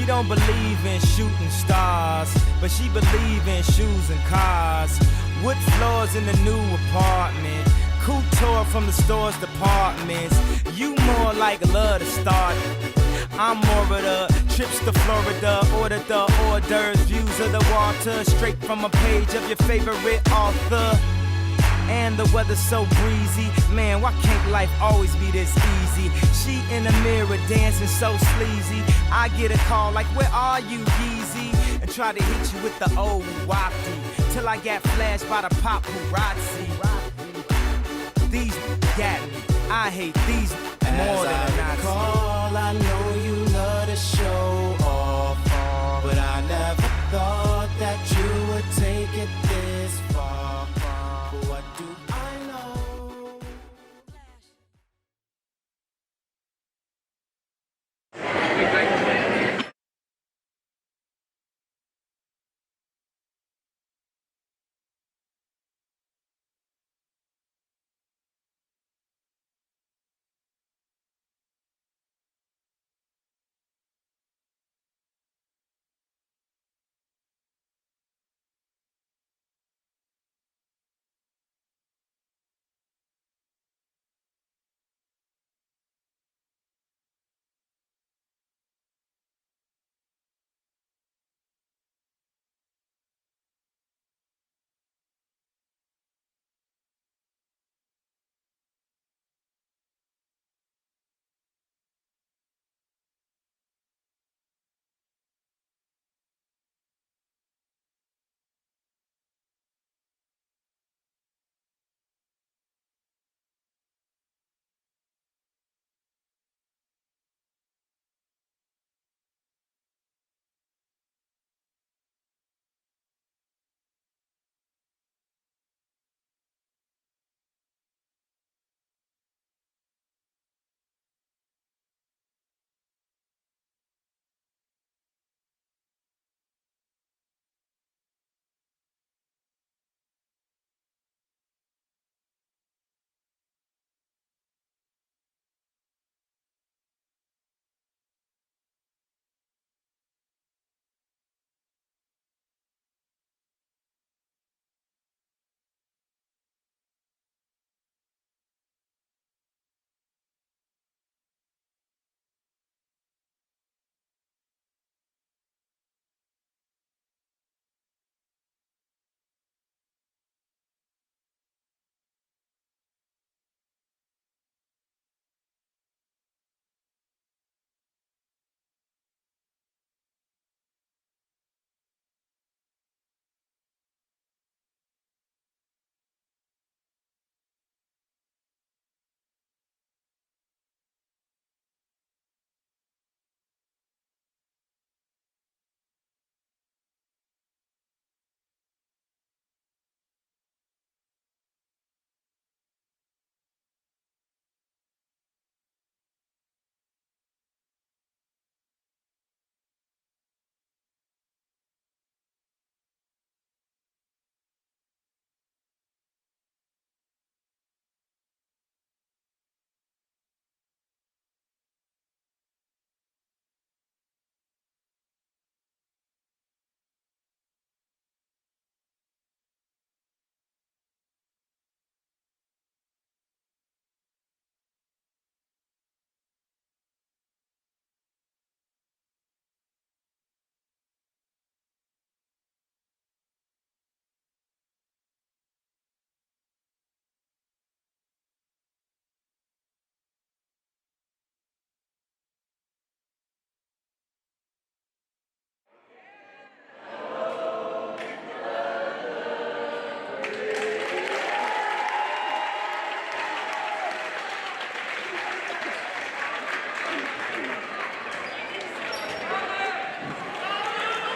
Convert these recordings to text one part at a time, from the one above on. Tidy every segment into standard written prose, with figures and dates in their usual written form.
don't believe in shooting stars, but she believe in shoes and cars. Wood floors in the new apartment, couture from the store's departments. You more like love to start. I'm more of the trips to Florida, order the hors d'oeuvres, views of the water, straight from a page of your favorite author. And the weather's so breezy, man, why can't life always be this easy? She in the mirror dancing so sleazy. I get a call like, where are you, Yeezy? And try to hit you with the old wafty, till I got flashed by the paparazzi. These got me, I hate these more than a Nazi. Call, I know you love to show off, but I never thought that you would take it this far. What do I know?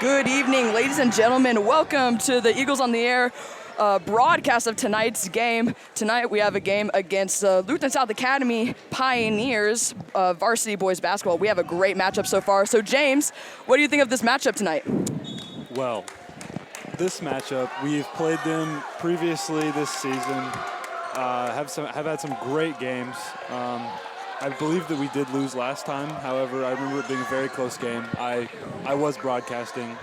Good evening, ladies and gentlemen. Welcome to the Eagles on the Air broadcast of tonight's game. Tonight we have a game against Lutheran South Academy Pioneers varsity boys basketball. We have a great matchup so far. So James, what do you think of this matchup tonight? Well, this matchup, we've played them previously this season. Have had some great games. I believe that we did lose last time. However, I remember it being a very close game. I was broadcasting.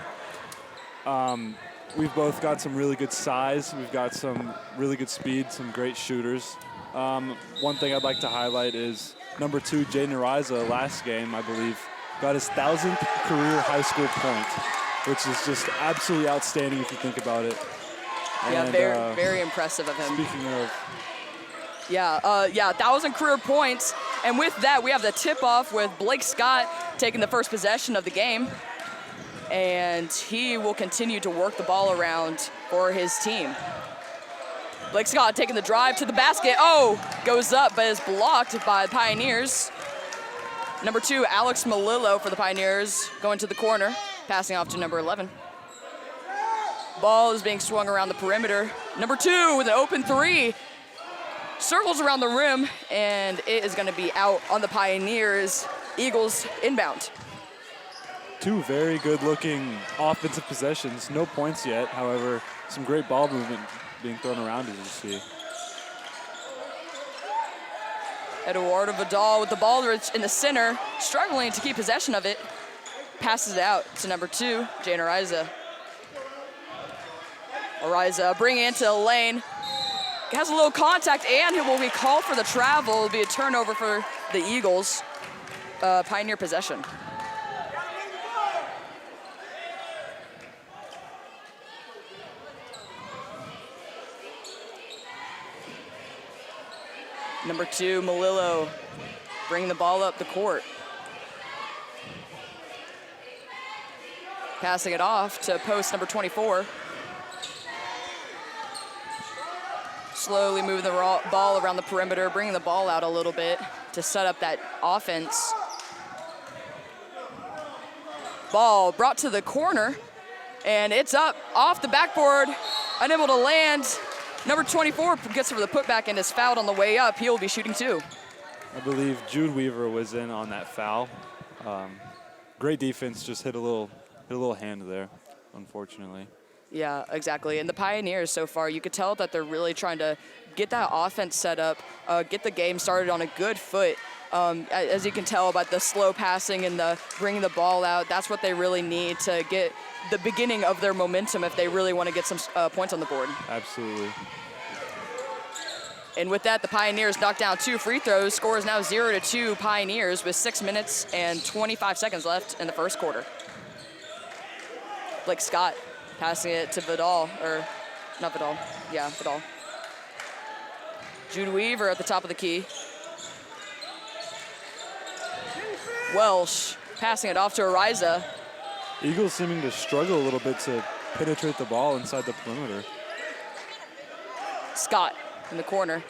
We've both got some really good size. We've got some really good speed, some great shooters. One thing I'd like to highlight is number 2, Jaden Ariza, last game, I believe, got his 1,000th career high school point, which is just absolutely outstanding if you think about it. Yeah, And, very impressive of him. Speaking of, Yeah, 1,000 career points. And with that, we have the tip-off with Blake Scott taking the first possession of the game. And he will continue to work the ball around for his team. Blake Scott taking the drive to the basket. Oh, goes up, but is blocked by the Pioneers. Number 2, Alex Malillo for the Pioneers, going to the corner, passing off to number 11. Ball is being swung around the perimeter. Number 2 with an open 3. Circles around the rim, and it is going to be out on the Pioneers. Eagles inbound. 2 very good-looking offensive possessions. No points yet. However, some great ball movement being thrown around, as you see. Eduardo Vidal with the ball in the center, struggling to keep possession of it. Passes it out to number 2, Jane Ariza. Ariza bringing it into the lane. Has a little contact, and he will be called for the travel. It'll be a turnover for the Eagles. Pioneer possession. Number 2, Malillo, bringing the ball up the court. Passing it off to post number 24. Slowly moving the ball around the perimeter, bringing the ball out a little bit to set up that offense. Ball brought to the corner, and it's up off the backboard, unable to land. Number 24 gets for the putback and is fouled on the way up. He will be shooting 2. I believe Jude Weaver was in on that foul. Great defense, just hit a little hand there, unfortunately. Yeah, exactly. And the Pioneers so far, you could tell that they're really trying to get that offense set up, get the game started on a good foot. As you can tell by the slow passing and the bringing the ball out, that's what they really need to get the beginning of their momentum if they really want to get some points on the board. Absolutely. And with that, the Pioneers knock down 2 free throws. Score is now 0-2 Pioneers with 6 minutes and 25 seconds left in the first quarter. Blake Scott passing it to Vidal, or not Vidal, yeah, Vidal. Jude Weaver at the top of the key. Welsh passing it off to Ariza. Eagles seeming to struggle a little bit to penetrate the ball inside the perimeter. Scott in the corner.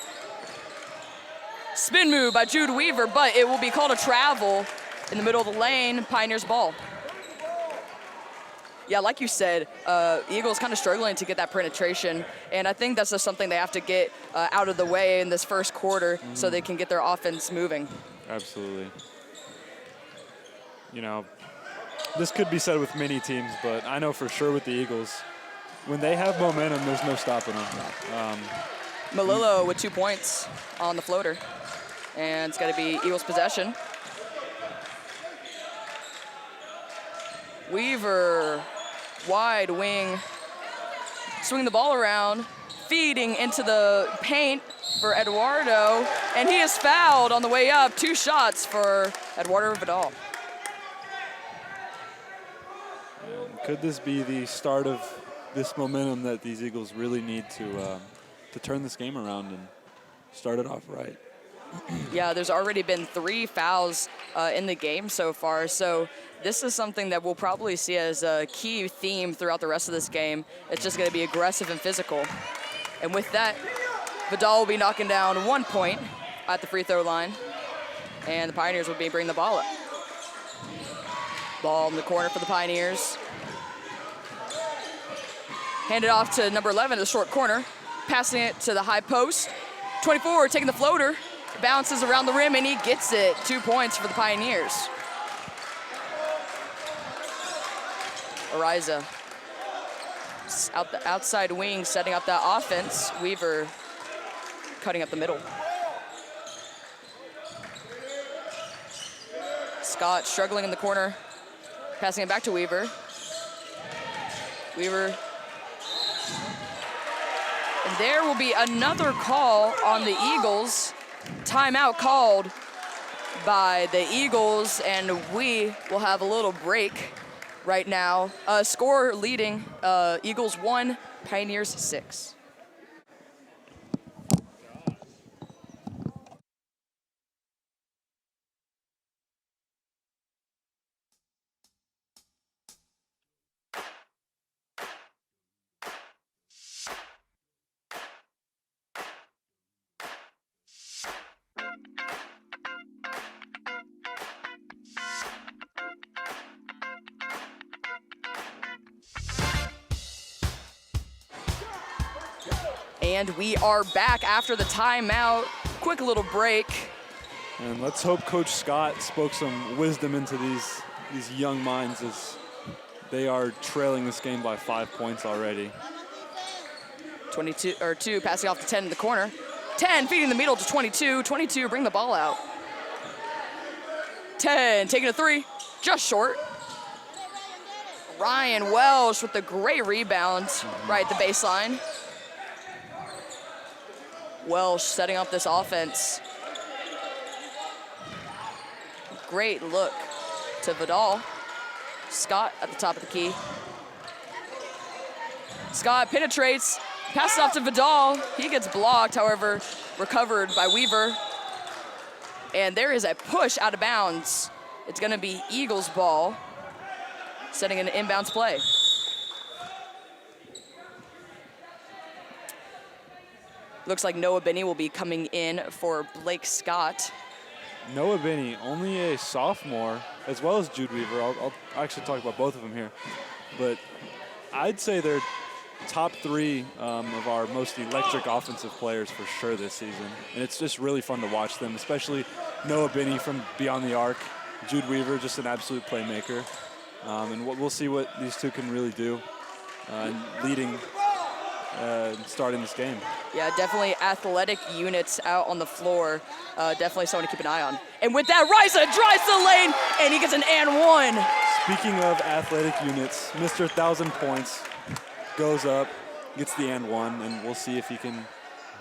Spin move by Jude Weaver, but it will be called a travel in the middle of the lane. Pioneers ball. Yeah, like you said, Eagles kind of struggling to get that penetration, and I think that's just something they have to get out of the way in this first quarter so they can get their offense moving. Absolutely. You know, this could be said with many teams, but I know for sure with the Eagles, when they have momentum, there's no stopping them. Malillo with 2 points on the floater, and it's going to be Eagles possession. Weaver, wide wing, swing the ball around, feeding into the paint for Eduardo, and he is fouled on the way up. 2 shots for Eduardo Vidal. Could this be the start of this momentum that these Eagles really need to turn this game around and start it off right? Yeah, there's already been 3 fouls in the game so far, so this is something that we'll probably see as a key theme throughout the rest of this game. It's just going to be aggressive and physical. And with that, Vidal will be knocking down 1 point at the free throw line, and the Pioneers will be bringing the ball up. Ball in the corner for the Pioneers. Handed off to number 11 in the short corner, passing it to the high post. 24 taking the floater, bounces around the rim, and he gets it. 2 points for the Pioneers. Ariza, out the outside wing, setting up that offense. Weaver cutting up the middle. Scott struggling in the corner, passing it back to Weaver. Weaver. And there will be another call on the Eagles. Timeout called by the Eagles, and we will have a little break right now. Score leading, Eagles 1, Pioneers 6. And we are back after the timeout. Quick little break. And let's hope Coach Scott spoke some wisdom into these young minds as they are trailing this game by 5 points already. 2 passing off to 10 in the corner. 10 feeding the middle to 22. 22 bring the ball out. 10 taking a 3, just short. Ryan Welsh with the great rebound right at the baseline. Welsh setting up this offense. Great look to Vidal. Scott at the top of the key. Scott penetrates, passes off to Vidal. He gets blocked, however, recovered by Weaver. And there is a push out of bounds. It's gonna be Eagles ball, setting an inbounds play. Looks like Noah Binney will be coming in for Blake Scott. Noah Binney, only a sophomore, as well as Jude Weaver. I'll actually talk about both of them here. But I'd say they're top 3 of our most electric offensive players for sure this season. And it's just really fun to watch them, especially Noah Binney from beyond the arc. Jude Weaver, just an absolute playmaker. And we'll see what these two can really do leading starting this game. Yeah, definitely athletic units out on the floor. Definitely someone to keep an eye on. And with that, Riza drives the lane, and he gets an and 1. Speaking of athletic units, Mr. 1,000 points goes up, gets the and 1, and we'll see if he can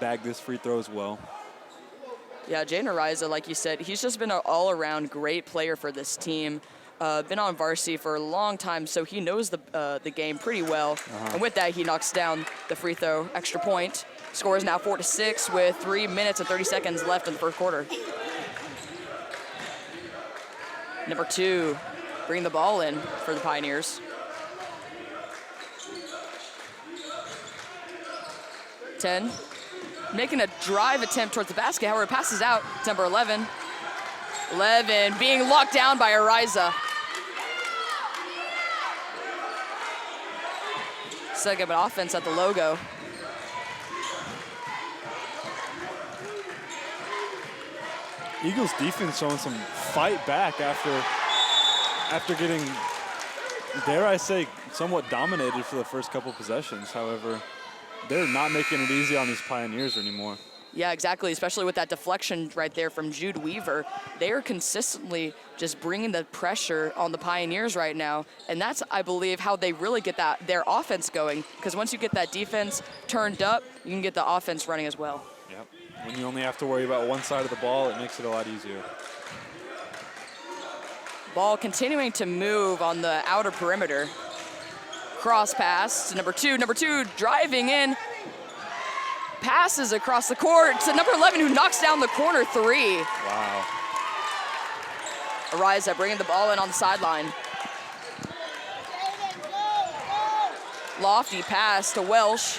bag this free throw as well. Yeah, Jaden Riza, like you said, he's just been an all-around great player for this team. Been on varsity for a long time, so he knows the game pretty well. And with that, he knocks down the free throw, extra point. Score is now 4-6 with 3 minutes and 30 seconds left in the first quarter. Number 2, bring the ball in for the Pioneers. 10, making a drive attempt towards the basket, however, it passes out to number 11. 11 being locked down by Ariza. Setting up an offense at the logo. Eagles defense showing some fight back after getting, dare I say, somewhat dominated for the first couple possessions. However, they're not making it easy on these Pioneers anymore. Yeah, exactly, especially with that deflection right there from Jude Weaver. They are consistently just bringing the pressure on the Pioneers right now, and that's, I believe, how they really get their offense going, because once you get that defense turned up, you can get the offense running as well. Yep. When you only have to worry about one side of the ball, it makes it a lot easier. Ball continuing to move on the outer perimeter. Cross pass to number 2. Number 2 driving in. Passes across the court to number 11, who knocks down the corner 3. Wow. Ariza bringing the ball in on the sideline. Lofty pass to Welsh.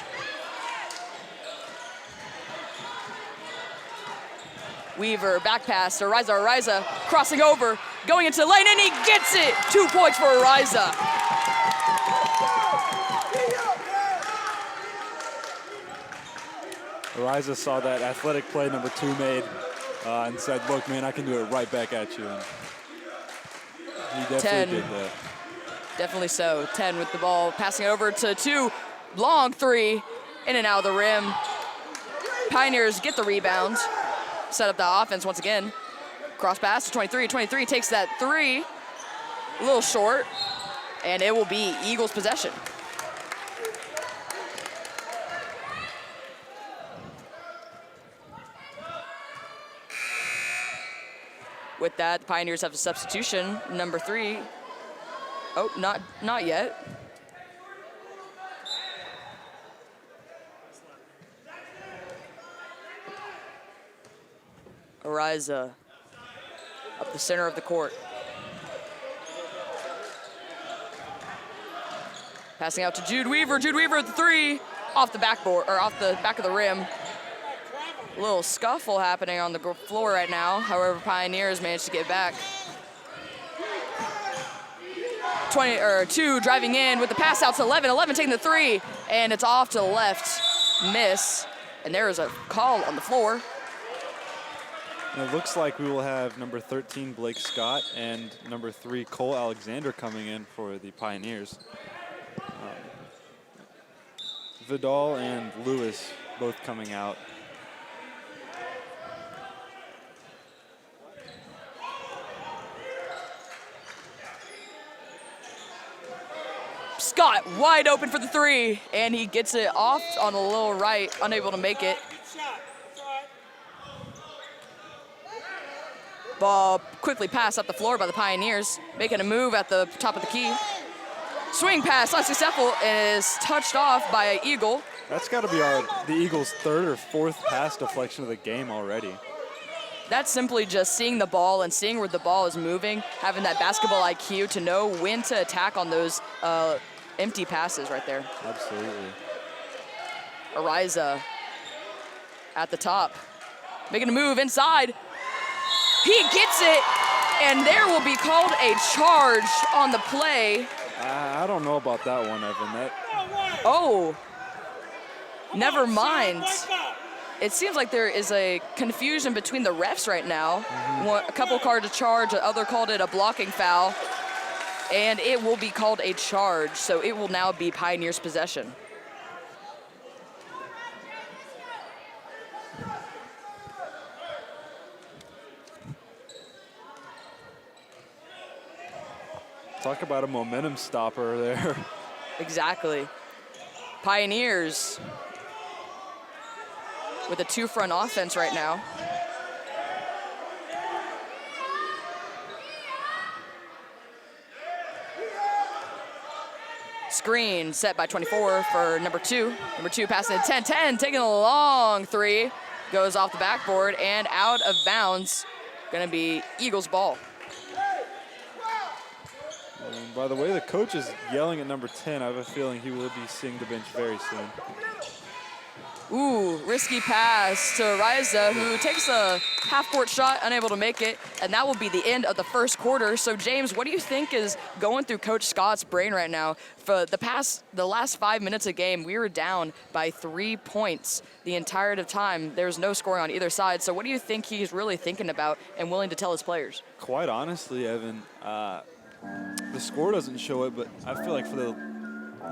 Weaver back pass to Ariza. Ariza crossing over, going into the lane, and he gets it. 2 points for Ariza. Ariza saw that athletic play number 2 made and said, look, man, I can do it right back at you. And he definitely did that. Definitely so. 10 with the ball, passing it over to 2. Long 3, in and out of the rim. Pioneers get the rebound, set up the offense once again. Cross pass to 23. 23 takes that three. A little short. And it will be Eagles possession. With that, the Pioneers have a substitution, number 3. Oh, not yet. Ariza up the center of the court. Passing out to Jude Weaver. Jude Weaver at the 3, off the backboard or off the back of the rim. A little scuffle happening on the floor right now. However, Pioneers managed to get back. 2 driving in with the pass out to 11. 11 taking the 3, and it's off to the left. Miss, and there is a call on the floor. And it looks like we will have number 13, Blake Scott, and number 3, Cole Alexander coming in for the Pioneers. Vidal and Lewis both coming out. Scott wide open for the 3, and he gets it off on the little right, unable to make it. Ball quickly passed up the floor by the Pioneers, making a move at the top of the key. Swing pass, unsuccessful, and is touched off by an Eagle. That's got to be the Eagles' 3rd or 4th pass deflection of the game already. That's simply just seeing the ball and seeing where the ball is moving, having that basketball IQ to know when to attack on those empty passes right there. Absolutely. Ariza at the top, making a move inside. He gets it, and there will be called a charge on the play. I don't know about that one, Evan. Oh, never mind. It seems like there is a confusion between the refs right now. A couple called a charge, the other called it a blocking foul, and it will be called a charge, so it will now be Pioneers' possession. Talk about a momentum stopper there. Exactly. Pioneers with a 2-front offense right now. Screen set by 24 for number 2. Number 2 passing to 10. 10 taking a long 3. Goes off the backboard and out of bounds. Gonna be Eagles ball. And by the way, the coach is yelling at number 10. I have a feeling he will be seeing the bench very soon. Ooh, risky pass to Ariza, who takes a half-court shot, unable to make it, and that will be the end of the first quarter. So, James, what do you think is going through Coach Scott's brain right now? For the last 5 minutes of game, we were down by 3 points the entire time. There's no scoring on either side. So what do you think he's really thinking about and willing to tell his players? Quite honestly, Evan, the score doesn't show it, but I feel like for the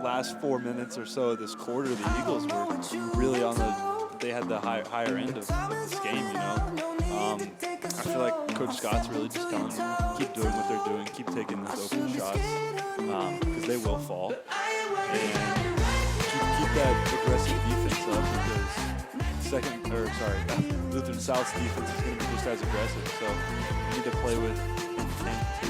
last 4 minutes or so of this quarter, the Eagles were really they had the higher end of this game, you know. I feel like Coach Scott's really just telling them, keep doing what they're doing, keep taking those open shots, because they will fall. And keep that aggressive defense up, because Lutheran South's defense is going to be just as aggressive. So you need to play with intent to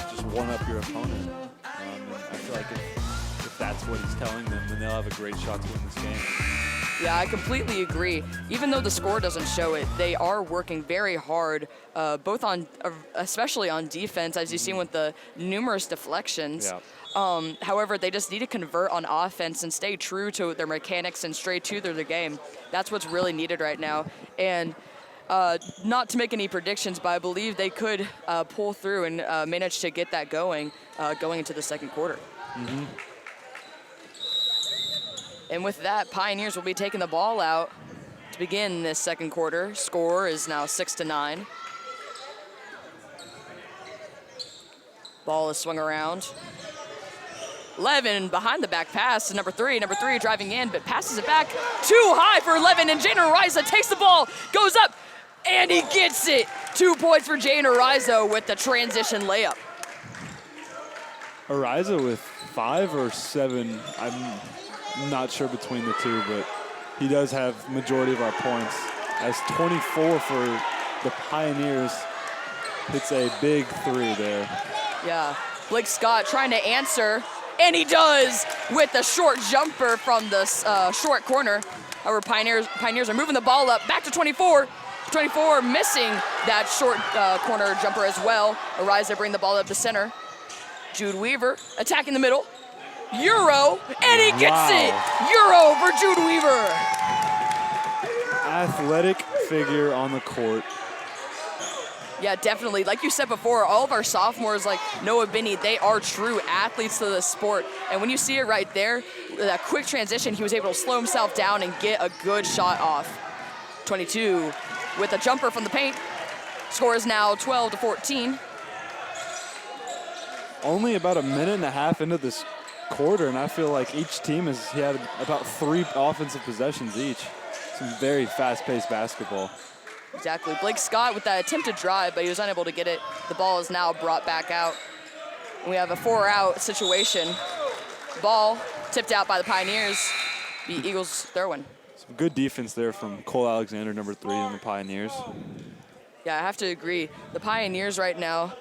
just one up your opponent. And I feel like if that's what he's telling them, then they'll have a great shot to win this game. Yeah, I completely agree. Even though the score doesn't show it, they are working very hard, especially on defense, as you've seen with the numerous deflections. Yeah. However, they just need to convert on offense and stay true to their mechanics and stay true to their game. That's what's really needed right now. And not to make any predictions, but I believe they could pull through and manage to get that going into the second quarter. Mm-hmm. And with that, Pioneers will be taking the ball out to begin this second quarter. Score is now 6-9. Ball is swung around. Levin behind the back pass to number 3. Number 3 driving in, but passes it back too high for Levin, and Jaden Ariza takes the ball, goes up, And he gets it. 2 points for Jane Arizo with the transition layup. Ariza with 5 or 7. I'm not sure between the two, but he does have majority of our points. As 24 for the Pioneers. Hits a big 3 there. Yeah, Blake Scott trying to answer, and he does with the short jumper from the short corner. However, Pioneers are moving the ball up, back to 24. 24 missing that short corner jumper as well. Ariza bring the ball up to center. Jude Weaver attacking the middle. Euro, and he gets it! Euro for Jude Weaver. Athletic figure on the court. Yeah, definitely. Like you said before, all of our sophomores, like Noah Binney, they are true athletes to the sport. And when you see it right there, that quick transition, he was able to slow himself down and get a good shot off. 22 with a jumper from the paint. Score is now 12-14. Only about a minute and a half into this quarter, and I feel like each team has had about 3 offensive possessions each. Some very fast-paced basketball. Exactly. Blake Scott with that attempted drive, but he was unable to get it. The ball is now brought back out. We have a 4-out situation. Ball tipped out by the Pioneers. The Eagles throw-in. Some good defense there from Cole Alexander, number 3 on the Pioneers. Yeah, I have to agree. The Pioneers right now,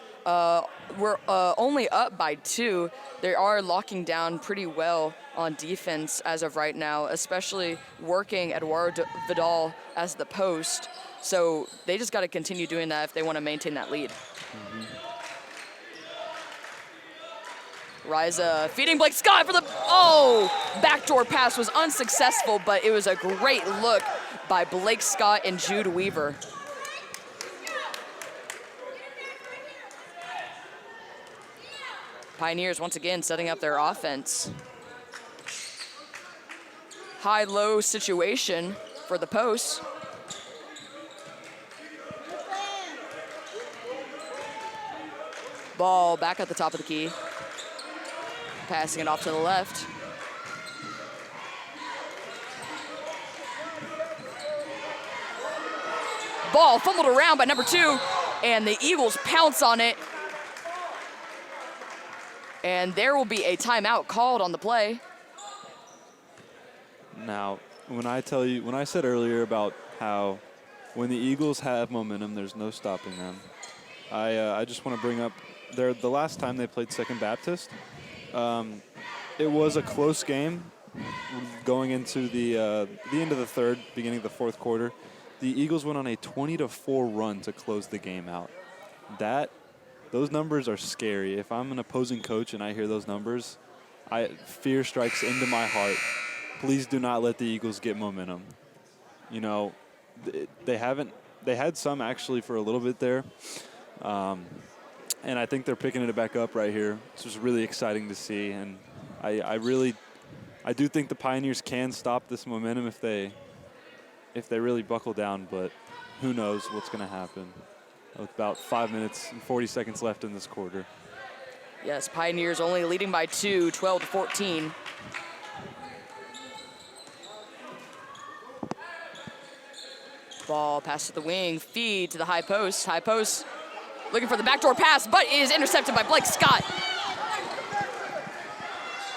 we're only up by 2. They are locking down pretty well on defense as of right now, especially working Eduardo Vidal as the post. So they just got to continue doing that if they want to maintain that lead. Riza feeding Blake Scott for the, backdoor pass was unsuccessful, but it was a great look by Blake Scott and Jude Weaver. Pioneers once again setting up their offense. High-low situation for the post. Ball back at the top of the key. Passing it off to the left. Ball fumbled around by number 2, and the Eagles pounce on it. And there will be a timeout called on the play. Now, when I said earlier about how when the Eagles have momentum, there's no stopping them, I just want to bring up the last time they played Second Baptist. It was a close game going into the end of the third, beginning of the fourth quarter. The Eagles went on a 20-4 run to close the game out. Those numbers are scary. If I'm an opposing coach and I hear those numbers, fear strikes into my heart. Please do not let the Eagles get momentum. You know, they had some actually for a little bit there. And I think they're picking it back up right here. This was really exciting to see. And I do think the Pioneers can stop this momentum if they really buckle down, but who knows what's going to happen. With about 5 minutes and 40 seconds left in this quarter. Yes, Pioneers only leading by 2, 12-14. Ball pass to the wing, feed to the high post. High post looking for the backdoor pass, but is intercepted by Blake Scott.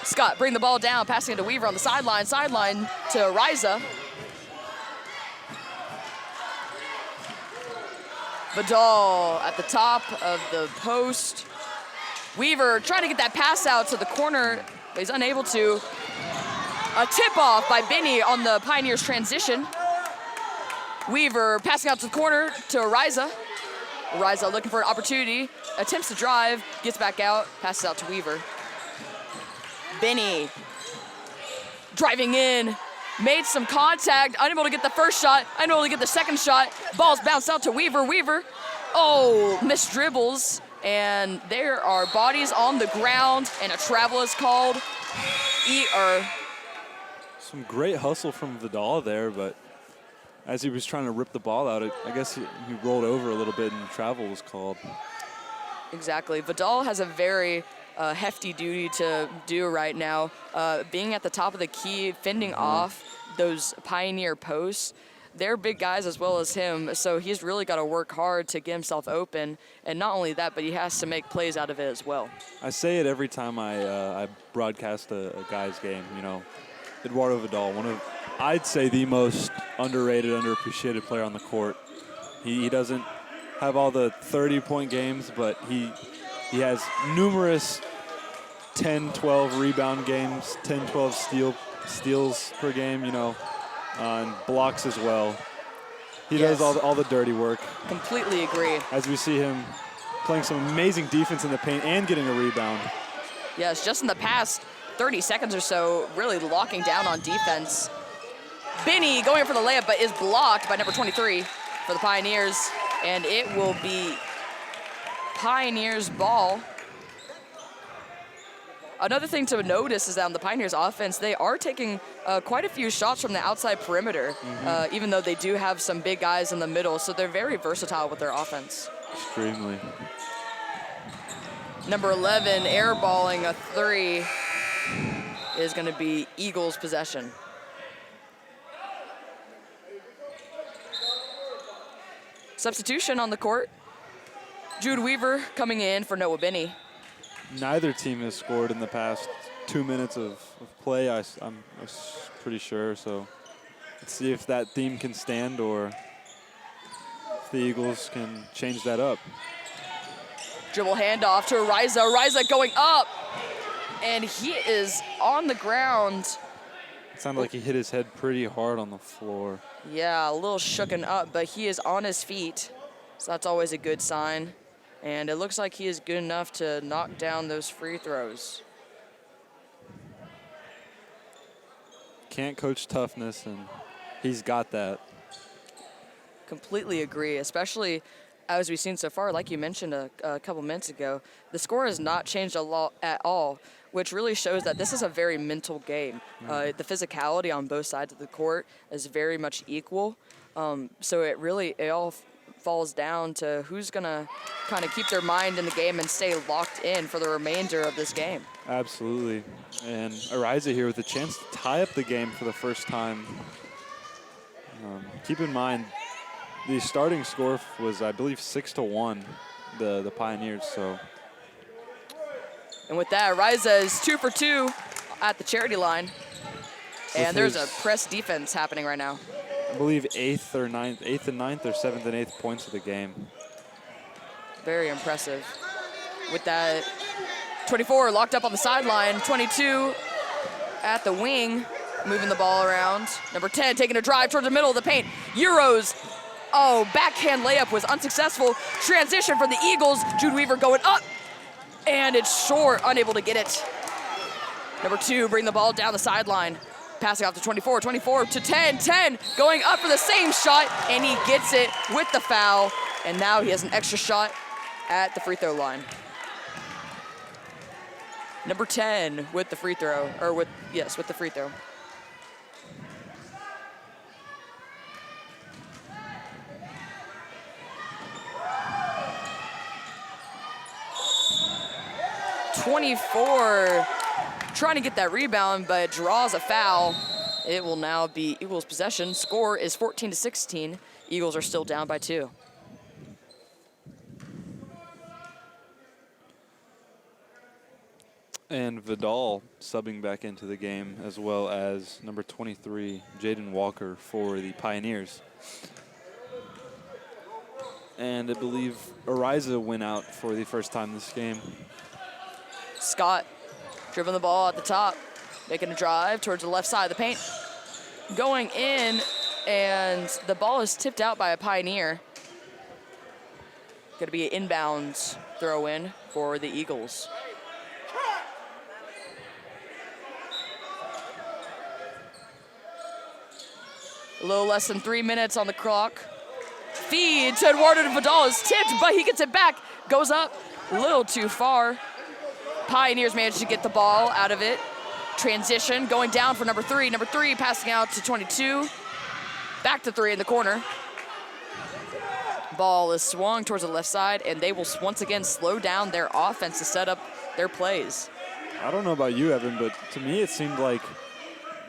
Scott bring the ball down, passing it to Weaver on the sideline to Riza. Vidal at the top of the post. Weaver trying to get that pass out to the corner, but he's unable to. A tip-off by Binney on the Pioneers transition. Weaver passing out to the corner to Ariza. Ariza looking for an opportunity, attempts to drive, gets back out, passes out to Weaver. Binney driving in, made some contact, unable to get the first shot, unable to get the second shot. Ball's bounced out to Weaver. Weaver, missed dribbles, and there are bodies on the ground, and a travel is called. Some great hustle from Vidal there, but as he was trying to rip the ball out, I guess he rolled over a little bit and travel was called. Exactly. Vidal has a very hefty duty to do right now. Being at the top of the key, fending off those Pioneer posts, they're big guys as well as him, so he's really got to work hard to get himself open. And not only that, but he has to make plays out of it as well. I say it every time I broadcast a guy's game. Eduardo Vidal, I'd say the most underrated, underappreciated player on the court. He doesn't have all the 30-point games, but he has numerous 10, 12 rebound games, 10, 12 steals per game, and blocks as well. He does all the dirty work. Completely agree. As we see him playing some amazing defense in the paint and getting a rebound. Yes, just in the past 30 seconds or so, really locking down on defense. Benny going for the layup, but is blocked by number 23 for the Pioneers, and it will be Pioneers ball. Another thing to notice is that on the Pioneers offense, they are taking quite a few shots from the outside perimeter, even though they do have some big guys in the middle, so they're very versatile with their offense. Extremely. Number 11, airballing a 3, is going to be Eagles possession. Substitution on the court. Jude Weaver coming in for Noah Benny. Neither team has scored in the past 2 minutes of play, I'm pretty sure. So let's see if that theme can stand or if the Eagles can change that up. Dribble handoff to Ariza. Ariza going up, and he is on the ground. It sounded like he hit his head pretty hard on the floor. Yeah, a little shooken up, but he is on his feet, so that's always a good sign. And it looks like he is good enough to knock down those free throws. Can't coach toughness, and he's got that. Completely agree, especially as we've seen so far, like you mentioned a couple minutes ago, the score has not changed a lot at all, which really shows that this is a very mental game. The physicality on both sides of the court is very much equal. So it all falls down to who's going to kind of keep their mind in the game and stay locked in for the remainder of this game. Absolutely. And Ariza here with a chance to tie up the game for the first time. Keep in mind, the starting score was, I believe, 6-1, the Pioneers. So. And with that, Ariza is 2 for 2 at the charity line. And there's a press defense happening right now. I believe 8th and 9th or 7th and 8th points of the game. Very impressive. With that, 24 locked up on the sideline, 22 at the wing, moving the ball around. Number 10 taking a drive towards the middle of the paint. Euros. Oh, backhand layup was unsuccessful. Transition from the Eagles. Jude Weaver going up, and it's short, unable to get it. Number 2 bring the ball down the sideline. Passing off to 24, 24 to 10, 10 going up for the same shot, and he gets it with the foul, and now he has an extra shot at the free throw line. Number 10 with the free throw, with the free throw. .24 trying to get that rebound, but draws a foul. It will now be Eagles possession. Score is 14-16. Eagles are still down by 2. And Vidal subbing back into the game, as well as number 23, Jaden Walker, for the Pioneers. And I believe Ariza went out for the first time this game. Scott dribbling the ball at the top, making a drive towards the left side of the paint. Going in, and the ball is tipped out by a Pioneer. Going to be an inbounds throw in for the Eagles. A little less than 3 minutes on the clock. Feed to Eduardo Vidal is tipped, but he gets it back. Goes up a little too far. Pioneers managed to get the ball out of it. Transition going down for number 3. Number 3 passing out to 22. Back to 3 in the corner. Ball is swung towards the left side, and they will once again slow down their offense to set up their plays. I don't know about you, Evan, but to me it seemed like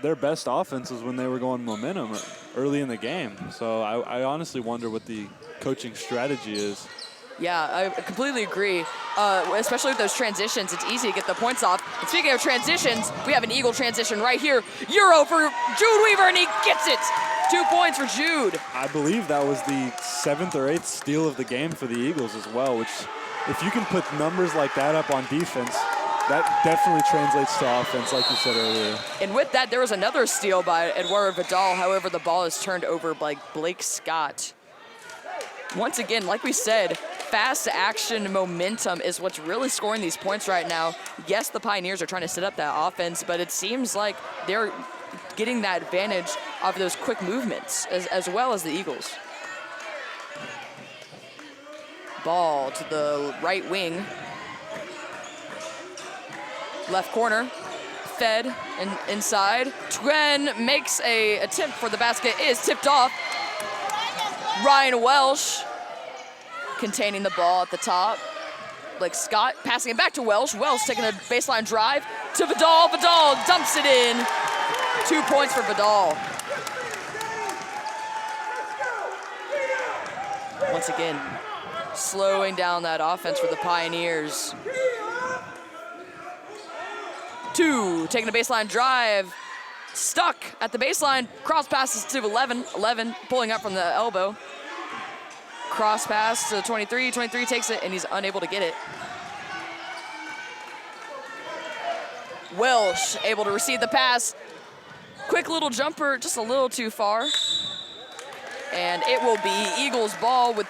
their best offense was when they were going momentum early in the game. So I honestly wonder what the coaching strategy is. Yeah, I completely agree. Especially with those transitions, it's easy to get the points off. And speaking of transitions, we have an Eagle transition right here. Euro for Jude Weaver, and he gets it. 2 points for Jude. I believe that was the 7th or 8th steal of the game for the Eagles as well, which if you can put numbers like that up on defense, that definitely translates to offense, like you said earlier. And with that, there was another steal by Eduardo Vidal. However, the ball is turned over by Blake Scott. Once again, like we said, fast action momentum is what's really scoring these points right now. Yes, the Pioneers are trying to set up that offense, but it seems like they're getting that advantage of those quick movements as well as the Eagles. Ball to the right wing. Left corner, fed and inside. Twen makes a attempt for the basket, is tipped off. Ryan Welsh containing the ball at the top. Like Scott passing it back to Welsh. Welsh taking a baseline drive to Vidal. Vidal dumps it in. 2 points for Vidal. Once again, slowing down that offense for the Pioneers. 2, taking a baseline drive. Stuck at the baseline. Cross passes to 11. 11 pulling up from the elbow. Cross pass to 23. 23 takes it, and he's unable to get it. Welsh able to receive the pass. Quick little jumper, just a little too far. And it will be Eagles ball with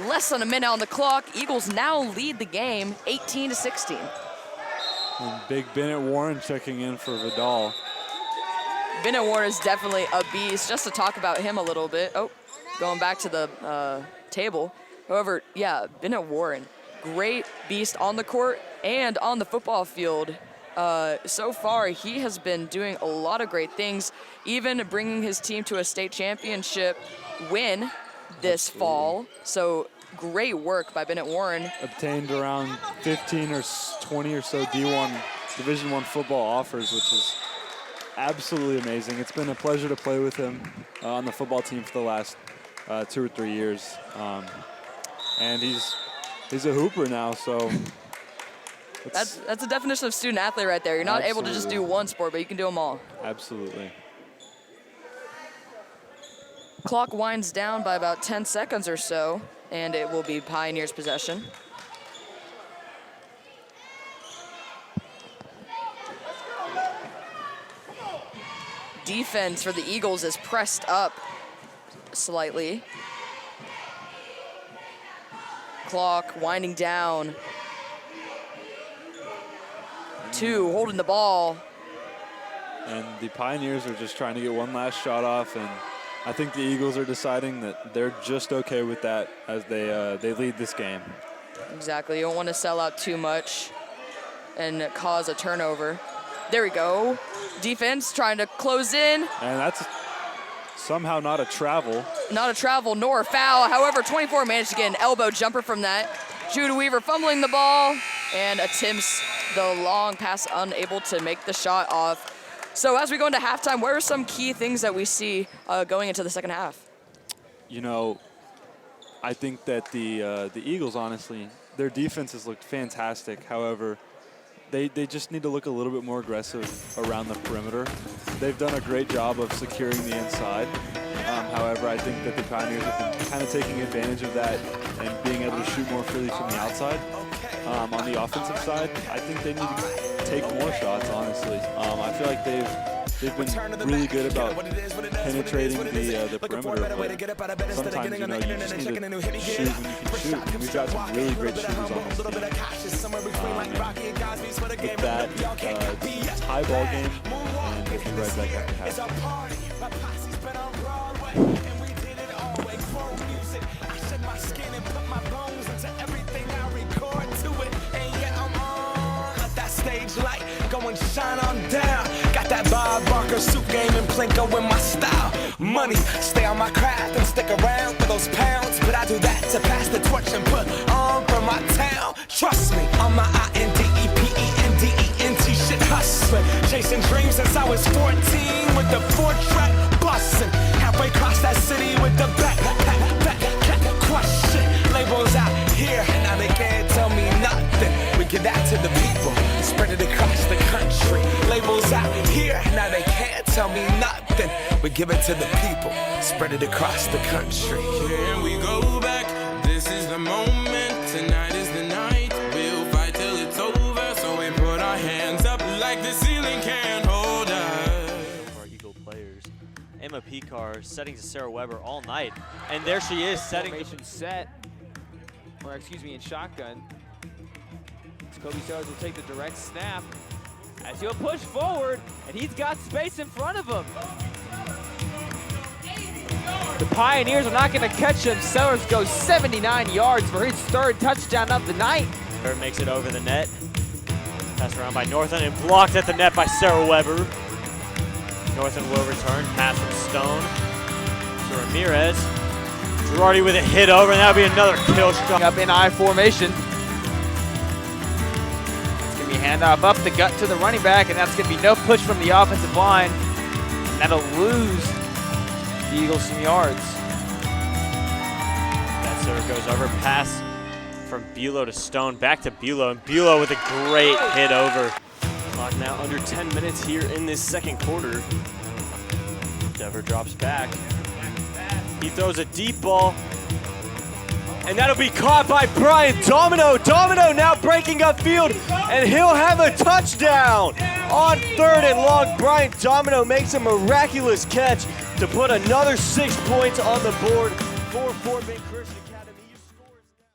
less than a minute on the clock. Eagles now lead the game 18-16. And big Bennett Warren checking in for Vidal. Bennett Warren is definitely a beast. Just to talk about him a little bit. Oh, going back to the table. However, yeah, Bennett Warren, great beast on the court and on the football field. So far, he has been doing a lot of great things, even bringing his team to a state championship win this fall. So great work by Bennett Warren. Obtained around 15 or 20 or so D1 Division I football offers, which is absolutely amazing. It's been a pleasure to play with him on the football team for the last 2 or 3 years. And he's a hooper now, so that's a definition of student athlete right there. You're not able to just do one sport, but you can do them all. Absolutely. Clock winds down by about 10 seconds or so, and it will be Pioneers' possession. Defense for the Eagles is pressed up slightly. Clock winding down. 2 holding the ball. And the Pioneers are just trying to get one last shot off, and I think the Eagles are deciding that they're just okay with that as they lead this game. Exactly. You don't want to sell out too much and cause a turnover. There we go. Defense trying to close in. And that's somehow not a travel. Not a travel nor a foul. However, 24 managed to get an elbow jumper from that. Jude Weaver fumbling the ball and attempts the long pass, unable to make the shot off. So as we go into halftime, what are some key things that we see going into the second half? You know, I think that the Eagles, honestly, their defense has looked fantastic. However, they just need to look a little bit more aggressive around the perimeter. They've done a great job of securing the inside. However, I think that the Pioneers have been kind of taking advantage of that and being able to shoot more freely from the outside. On the offensive side, I think they need to take more shots, honestly. I feel like they've been really good about penetrating the perimeter, but sometimes, you know, you just need to shoot when you can shoot. And we've got some really great shooters on this team. With that, it's a high ball game, and we'll be right back after half. Light, go and shine on down. Got that Bob Barker suit game and Plinko in my style. Money, stay on my craft and stick around for those pounds. But I do that to pass the torch and put on for my town. Trust me, I'm my INDEPENDENT shit hustler. Chasing dreams since I was 14. tell me nothing. We give it to the people, spread it across the country. Here we go back, this is the moment, tonight is the night. We'll fight till it's over, so we put our hands up like the ceiling can't hold us. Our Eagle players. Emma Picar setting to Sarah Weber all night. And there she is setting. Formation set, or excuse me, in shotgun. Kobe Sellers will take the direct snap as he'll push forward, and he's got space in front of him. The Pioneers are not going to catch him. Sellers goes 79 yards for his third touchdown of the night. Makes it over the net. Passed around by Northland and blocked at the net by Sarah Weber. Northland will return. Pass from Stone to Ramirez. Girardi with a hit over, and that'll be another kill shot. Up in I formation. It's going to be handoff up the gut to the running back, and that's going to be no push from the offensive line. And that'll lose the Eagles some yards. That serve goes over. Pass from Bulow to Stone. Back to Bulow, and Bulow with a great hit over. Clock now under 10 minutes here in this second quarter. Dever drops back. He throws a deep ball, and that'll be caught by Brian Domino. Domino now breaking upfield, and he'll have a touchdown. On 3rd and long, Brian Domino makes a miraculous catch to put another 6 points on the board for Fort Bend Christian Academy. He scores now.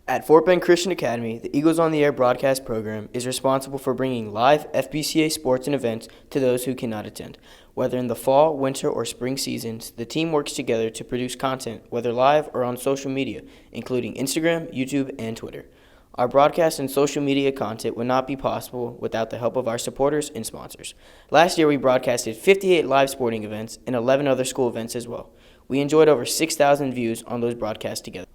At Fort Bend Christian Academy, the Eagles on the Air broadcast program is responsible for bringing live FBCA sports and events to those who cannot attend. Whether in the fall, winter, or spring seasons, the team works together to produce content, whether live or on social media, including Instagram, YouTube, and Twitter. Our broadcast and social media content would not be possible without the help of our supporters and sponsors. Last year, we broadcasted 58 live sporting events and 11 other school events as well. We enjoyed over 6,000 views on those broadcasts together.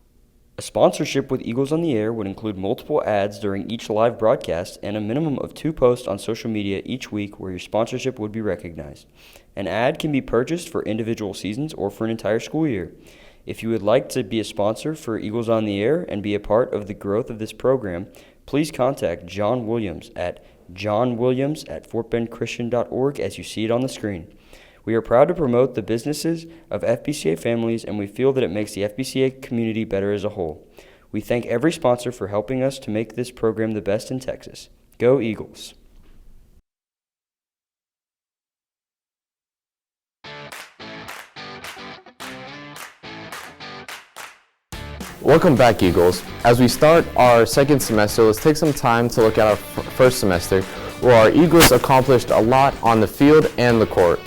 A sponsorship with Eagles on the Air would include multiple ads during each live broadcast and a minimum of 2 posts on social media each week where your sponsorship would be recognized. An ad can be purchased for individual seasons or for an entire school year. If you would like to be a sponsor for Eagles on the Air and be a part of the growth of this program, please contact John Williams at johnwilliams@fortbendchristian.org as you see it on the screen. We are proud to promote the businesses of FBCA families, and we feel that it makes the FBCA community better as a whole. We thank every sponsor for helping us to make this program the best in Texas. Go Eagles! Welcome back, Eagles. As we start our second semester, let's take some time to look at our first semester, where our Eagles accomplished a lot on the field and the court.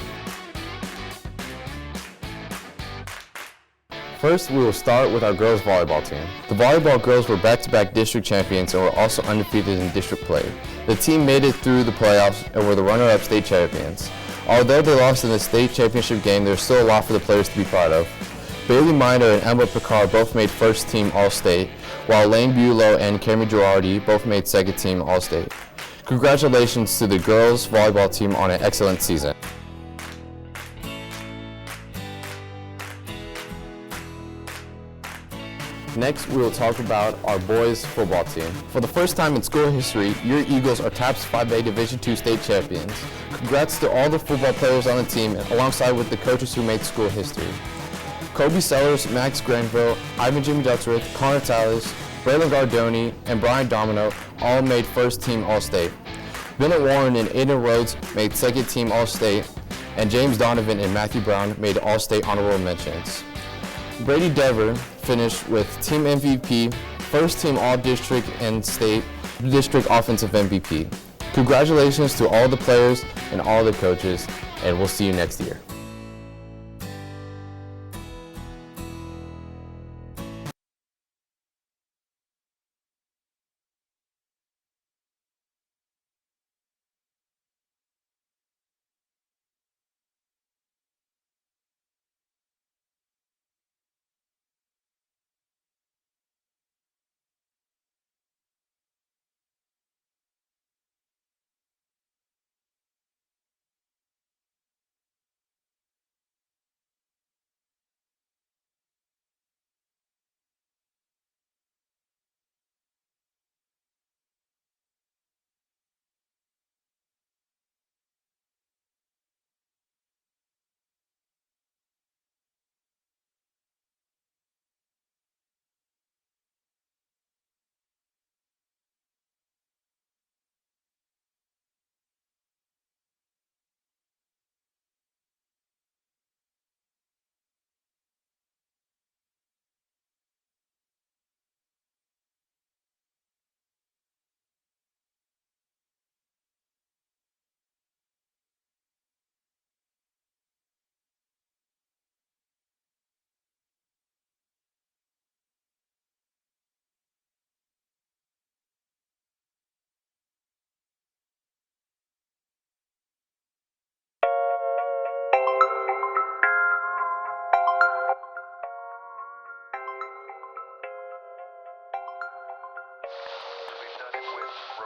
First, we will start with our girls volleyball team. The volleyball girls were back-to-back district champions and were also undefeated in district play. The team made it through the playoffs and were the runner-up state champions. Although they lost in the state championship game, there's still a lot for the players to be proud of. Bailey Miner and Emma Picard both made first team All-State, while Lane Bulow and Cammy Girardi both made second team All-State. Congratulations to the girls volleyball team on an excellent season. Next, we will talk about our boys football team. For the first time in school history, your Eagles are TAPS 5A Division II state champions. Congrats to all the football players on the team, alongside with the coaches who made school history. Kobe Sellers, Max Granville, Ivan Jimmy Ducksworth, Connor Tallis, Braylon Gardoni, and Brian Domino all made first team All-State. Bennett Warren and Aiden Rhodes made second team All-State, and James Donovan and Matthew Brown made All-State honorable mentions. Brady Dever finished with team MVP, first team All-District and State District Offensive MVP. Congratulations to all the players and all the coaches, and we'll see you next year.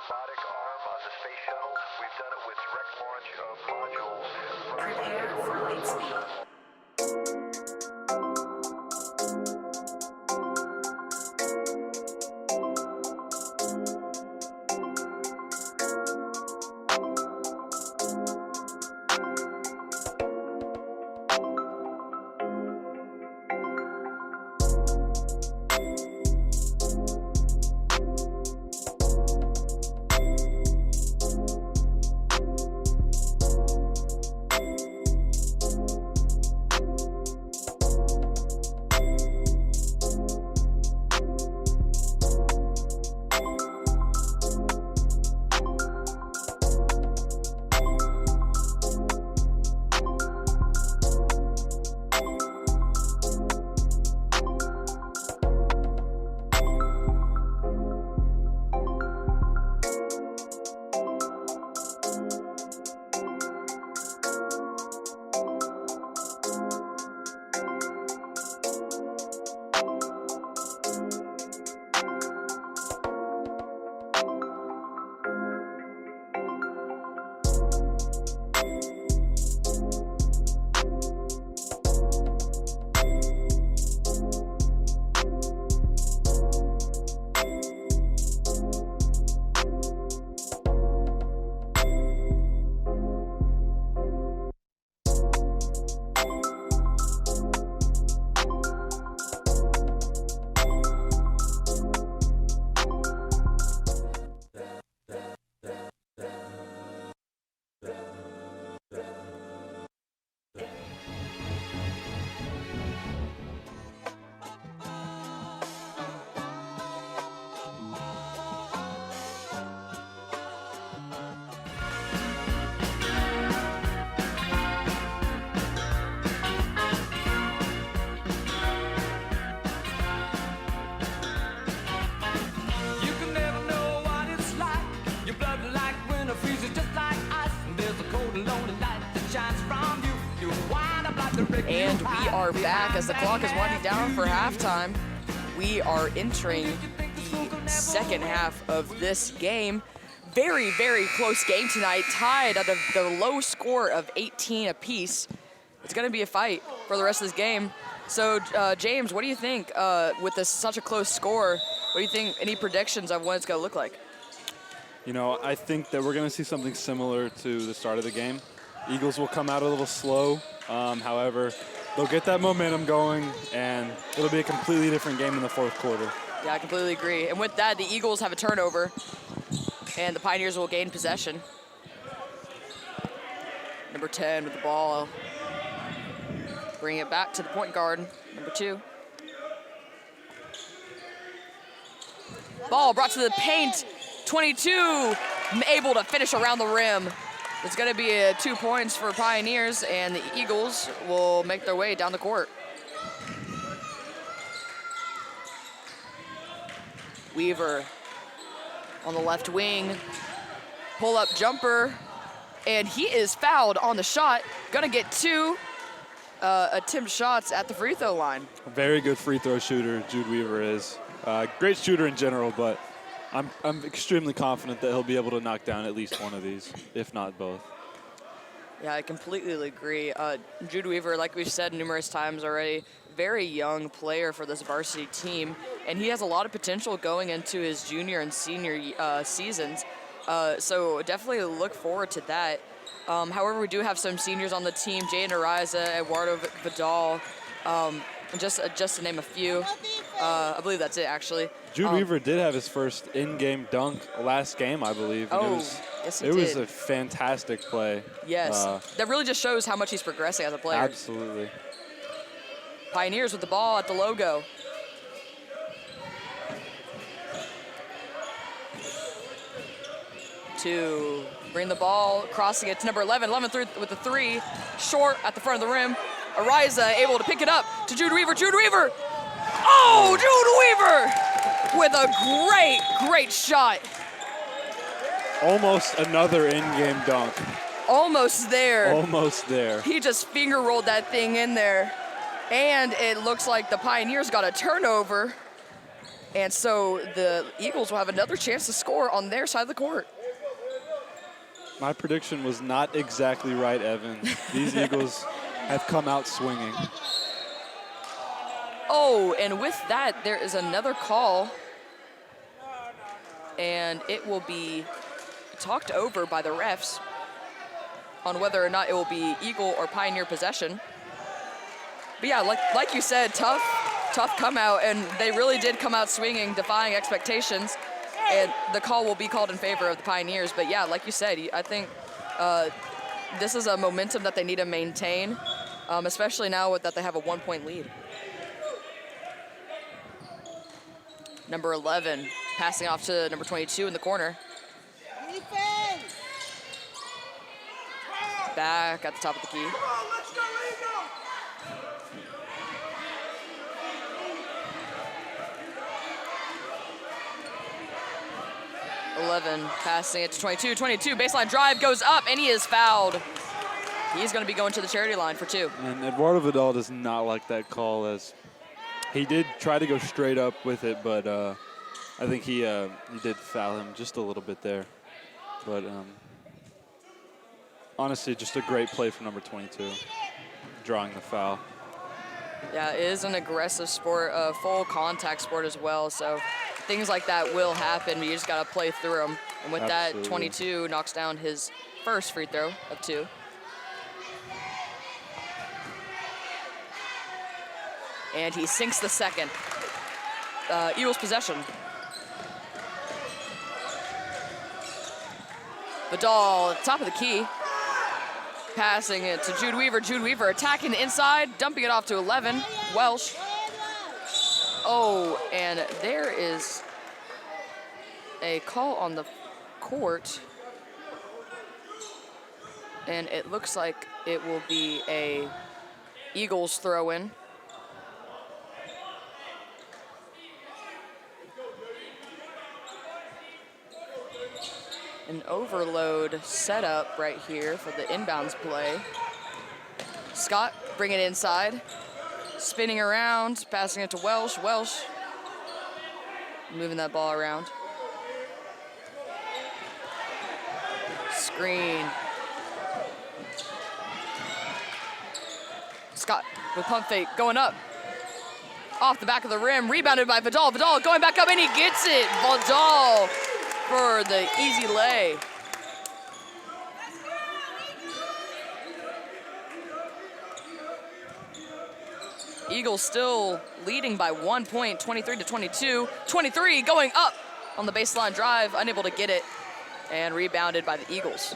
robotic arm on the space shuttle. We've done it with direct launch of modules. Prepare for light speed. And we are back as the clock is winding down for halftime. We are entering the second half of this game. Very, very close game tonight, tied at the low score of 18 apiece. It's going to be a fight for the rest of this game. So, James, what do you think with such a close score? What do you think, any predictions of what it's going to look like? You know, I think that we're going to see something similar to the start of the game. Eagles will come out a little slow. However, they'll get that momentum going, and it'll be a completely different game in the fourth quarter. Yeah, I completely agree. And with that, the Eagles have a turnover, and the Pioneers will gain possession. Number 10 with the ball. Bring it back to the point guard, number 2. Ball brought to the paint. 22 able to finish around the rim. It's going to be 2 points for Pioneers, and the Eagles will make their way down the court. Weaver on the left wing. Pull-up jumper, and he is fouled on the shot. Going to get 2 attempt shots at the free throw line. Very good free throw shooter, Jude Weaver is. Great shooter in general, but I'm extremely confident that he'll be able to knock down at least one of these, if not both. Yeah, I completely agree. Jude Weaver, like we've said numerous times already, very young player for this varsity team, and he has a lot of potential going into his junior and senior seasons. So definitely look forward to that. However, we do have some seniors on the team: Jaden Ariza, Eduardo Vidal, just to name a few. I believe that's it, actually. Jude Weaver did have his first in-game dunk last game, I believe. Oh, yes, he did. It was a fantastic play. Yes, that really just shows how much he's progressing as a player. Absolutely. Pioneers with the ball at the logo. To bring the ball, crossing it to number 11. 11 through with the 3, short at the front of the rim. Ariza able to pick it up to Jude Weaver. Jude Weaver! Oh, Jude Weaver with a great shot. Almost another in-game dunk. Almost there. Almost there. He just finger rolled that thing in there. And it looks like the Pioneers got a turnover. And so the Eagles will have another chance to score on their side of the court. My prediction was not exactly right, Evan. These Eagles have come out swinging. Oh, and with that, there is another call. And it will be talked over by the refs on whether or not it will be Eagle or Pioneer possession. But yeah, like you said, tough come out, and they really did come out swinging, defying expectations, and the call will be called in favor of the Pioneers. But yeah, like you said, I think this is a momentum that they need to maintain, especially now that they have a 1-point lead. Number 11 passing off to number 22 in the corner. Back at the top of the key. 11 passing it to 22. 22 baseline drive goes up, and he is fouled. He's going to be going to the charity line for 2. And Eduardo Vidal does not like that call, as he did try to go straight up with it, but I think he did foul him just a little bit there. But honestly, just a great play from number 22, drawing the foul. Yeah, it is an aggressive sport, a full contact sport as well, so things like that will happen, but you just got to play through them. And with Absolutely. that, 22 knocks down his first free throw of 2. And he sinks the second. Eagles possession. Vidal, top of the key. Passing it to Jude Weaver. Jude Weaver attacking the inside, dumping it off to 11. Welsh. Oh, and there is a call on the court. And it looks like it will be a Eagles throw-in. An overload setup right here for the inbounds play. Scott bringing it inside, spinning around, passing it to Welsh. Welsh moving that ball around. Screen. Scott with pump fake going up. Off the back of the rim, rebounded by Vidal. Vidal going back up, and he gets it. Vidal for the easy lay. Eagles still leading by 1 point, 23-22. 23 going up on the baseline drive, unable to get it, and rebounded by the Eagles.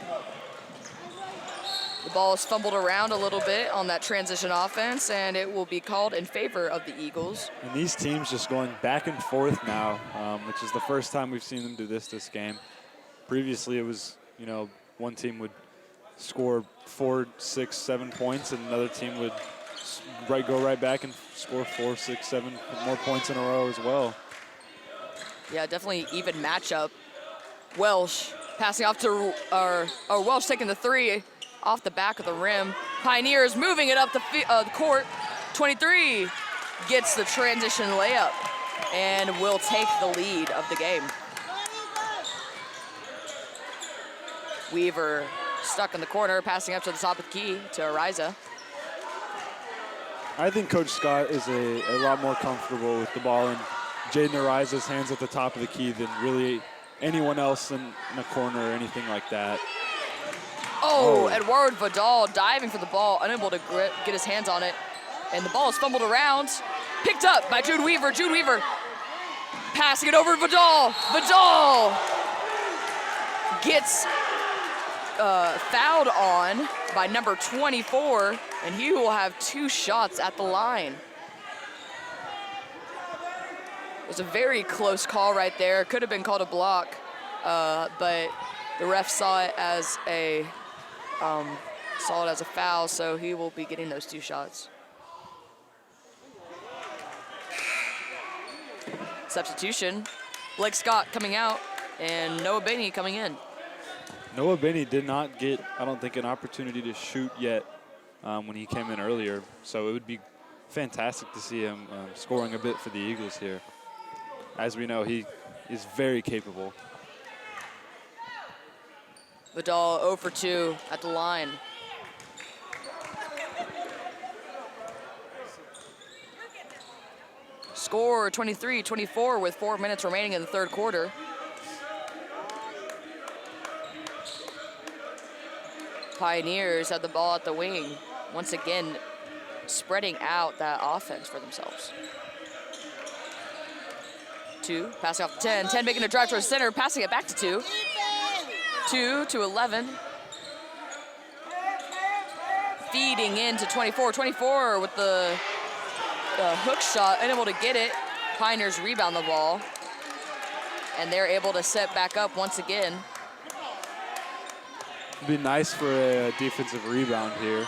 The ball is fumbled around a little bit on that transition offense, and it will be called in favor of the Eagles. And these teams just going back and forth now, which is the first time we've seen them do this game. Previously, it was, one team would score 4, 6, 7 points, and another team would go right back and score 4, 6, 7 more points in a row as well. Yeah, definitely even matchup. Welsh passing off to, Welsh taking the 3 off the back of the rim. Pioneers moving it up the court. 23 gets the transition layup and will take the lead of the game. Weaver stuck in the corner, passing up to the top of the key to Ariza. I think Coach Scott is a lot more comfortable with the ball in Jaden Ariza's hands at the top of the key than really anyone else in a corner or anything like that. Oh, Edward Vidal diving for the ball, unable to get his hands on it. And the ball is fumbled around, picked up by Jude Weaver. Jude Weaver passing it over to Vidal. Vidal gets fouled on by number 24, and he will have 2 shots at the line. It was a very close call right there. Could have been called a block, but the ref saw it as a foul, so he will be getting those 2 shots. Substitution, Blake Scott coming out and Noah Bainey coming in. Noah Bainey did not get, I don't think, an opportunity to shoot yet when he came in earlier, so it would be fantastic to see him scoring a bit for the Eagles here. as we know, he is very capable. Vidal 0 for 2 at the line. Score 23-24 with 4 minutes remaining in the third quarter. Pioneers have the ball at the wing, once again spreading out that offense for themselves. 2, passing off to 10. 10 making a drive towards center, passing it back to 2. 2 to 11. Feeding into 24. 24 with the hook shot, unable to get it. Pioneers rebound the ball, and they're able to set back up once again. It'd be nice for a defensive rebound here.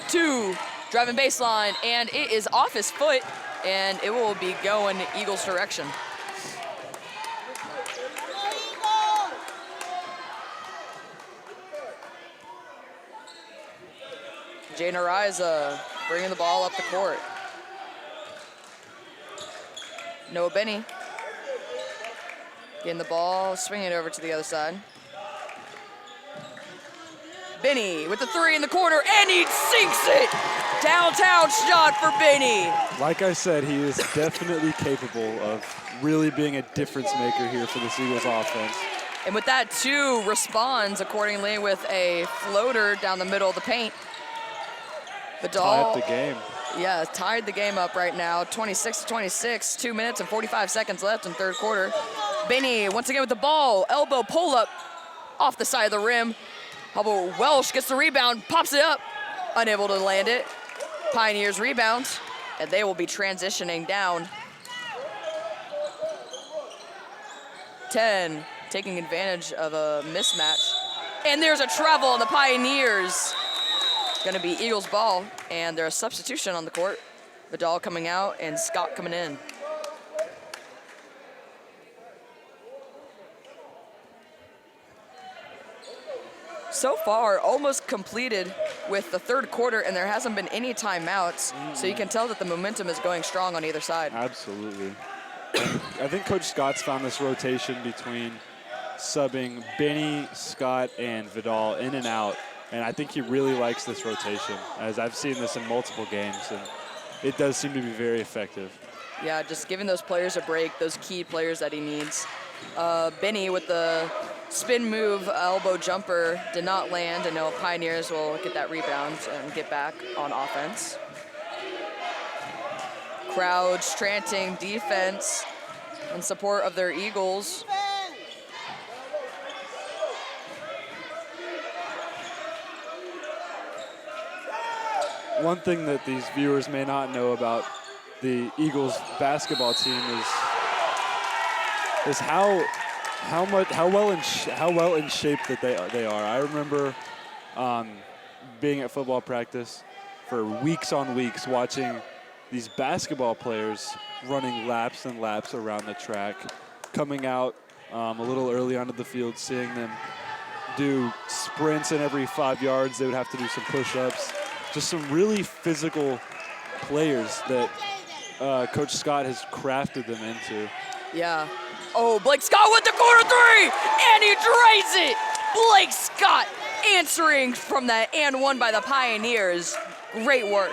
2, driving baseline, and it is off his foot, and it will be going Eagles direction. Jane Ariza bringing the ball up the court. Noah Benny getting the ball, swinging it over to the other side. Benny with the 3 in the corner, and he sinks it! Downtown shot for Benny. Like I said, he is definitely capable of really being a difference maker here for this Eagles offense. And with that, 2 responds accordingly with a floater down the middle of the paint. Vidal, Tie up the game. yeah, tied the game up right now, 26-26, 2 minutes and 45 seconds left in third quarter. Benny once again with the ball, elbow pull up off the side of the rim. Hubble Welsh gets the rebound, pops it up, unable to land it. Pioneers rebound, and they will be transitioning down. 10, taking advantage of a mismatch. And there's a travel on the Pioneers. Gonna be Eagles ball, and there's a substitution on the court. Vidal coming out and Scott coming in. So far, almost completed with the third quarter, and there hasn't been any timeouts, so you can tell that the momentum is going strong on either side. Absolutely. I think Coach Scott's found this rotation between subbing Benny, Scott, and Vidal in and out, and I think he really likes this rotation, as I've seen this in multiple games, and it does seem to be very effective. Yeah, just giving those players a break, those key players that he needs. Benny with the spin move elbow jumper did not land, and now Pioneers will get that rebound and get back on offense. Crouch, chanting defense in support of their Eagles. One thing that these viewers may not know about the Eagles basketball team is how well in shape that they are. I remember being at football practice for weeks on weeks, watching these basketball players running laps and laps around the track, coming out a little early onto the field, seeing them do sprints, and every 5 yards they would have to do some push-ups. Just some really physical players that Coach Scott has crafted them into. Yeah. Oh, Blake Scott with the corner 3, and he drains it. Blake Scott answering from that and one by the Pioneers. Great work.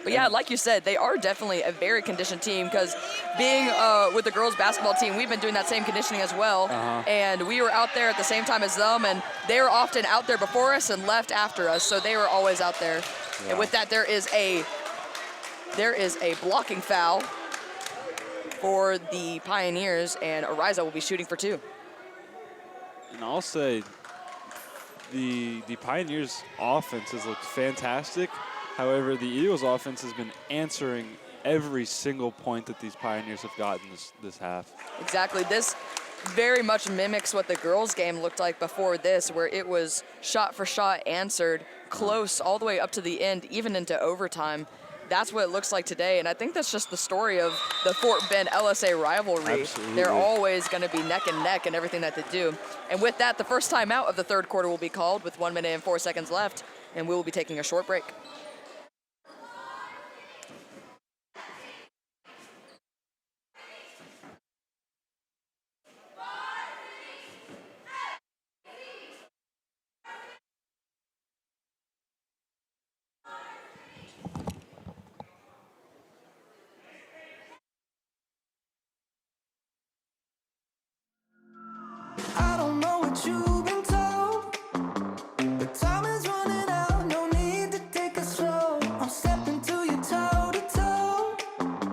But yeah, like you said, they are definitely a very conditioned team, because being with the girls basketball team, we've been doing that same conditioning as well. And we were out there at the same time as them, and they were often out there before us and left after us, so they were always out there. Yeah. And with that, there is a blocking foul for the Pioneers, and Ariza will be shooting for 2. And I'll say the Pioneers' offense has looked fantastic. However, the Eagles' offense has been answering every single point that these Pioneers have gotten this half. Exactly. This very much mimics what the girls' game looked like before this, where it was shot for shot answered, close all the way up to the end, even into overtime. That's what it looks like today, and I think that's just the story of the Fort Bend LSA rivalry. Absolutely. They're always going to be neck and neck in everything that they do. And with that, the first time out of the third quarter will be called with 1 minute and 4 seconds left, and we will be taking a short break. what you've been told. But time is running out, no need to take it slow. I'm stepping to you toe to toe.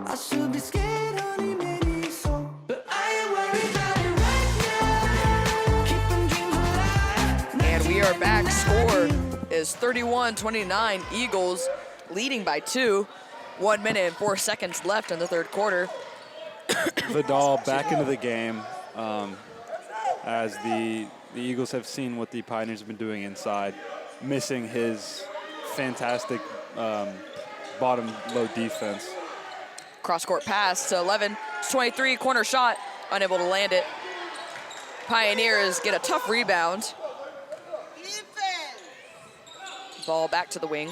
I should be scared, honey, maybe so. But I ain't worried about it right now. Keeping dreams alive. And we are back. Score is 31-29. Eagles leading by 2. 1 minute and 4 seconds left in the third quarter. Vidal back into the game as the Eagles have seen what the Pioneers have been doing inside, missing his fantastic bottom low defense. Cross-court pass to 11. 23, corner shot, unable to land it. Pioneers get a tough rebound. Ball back to the wing.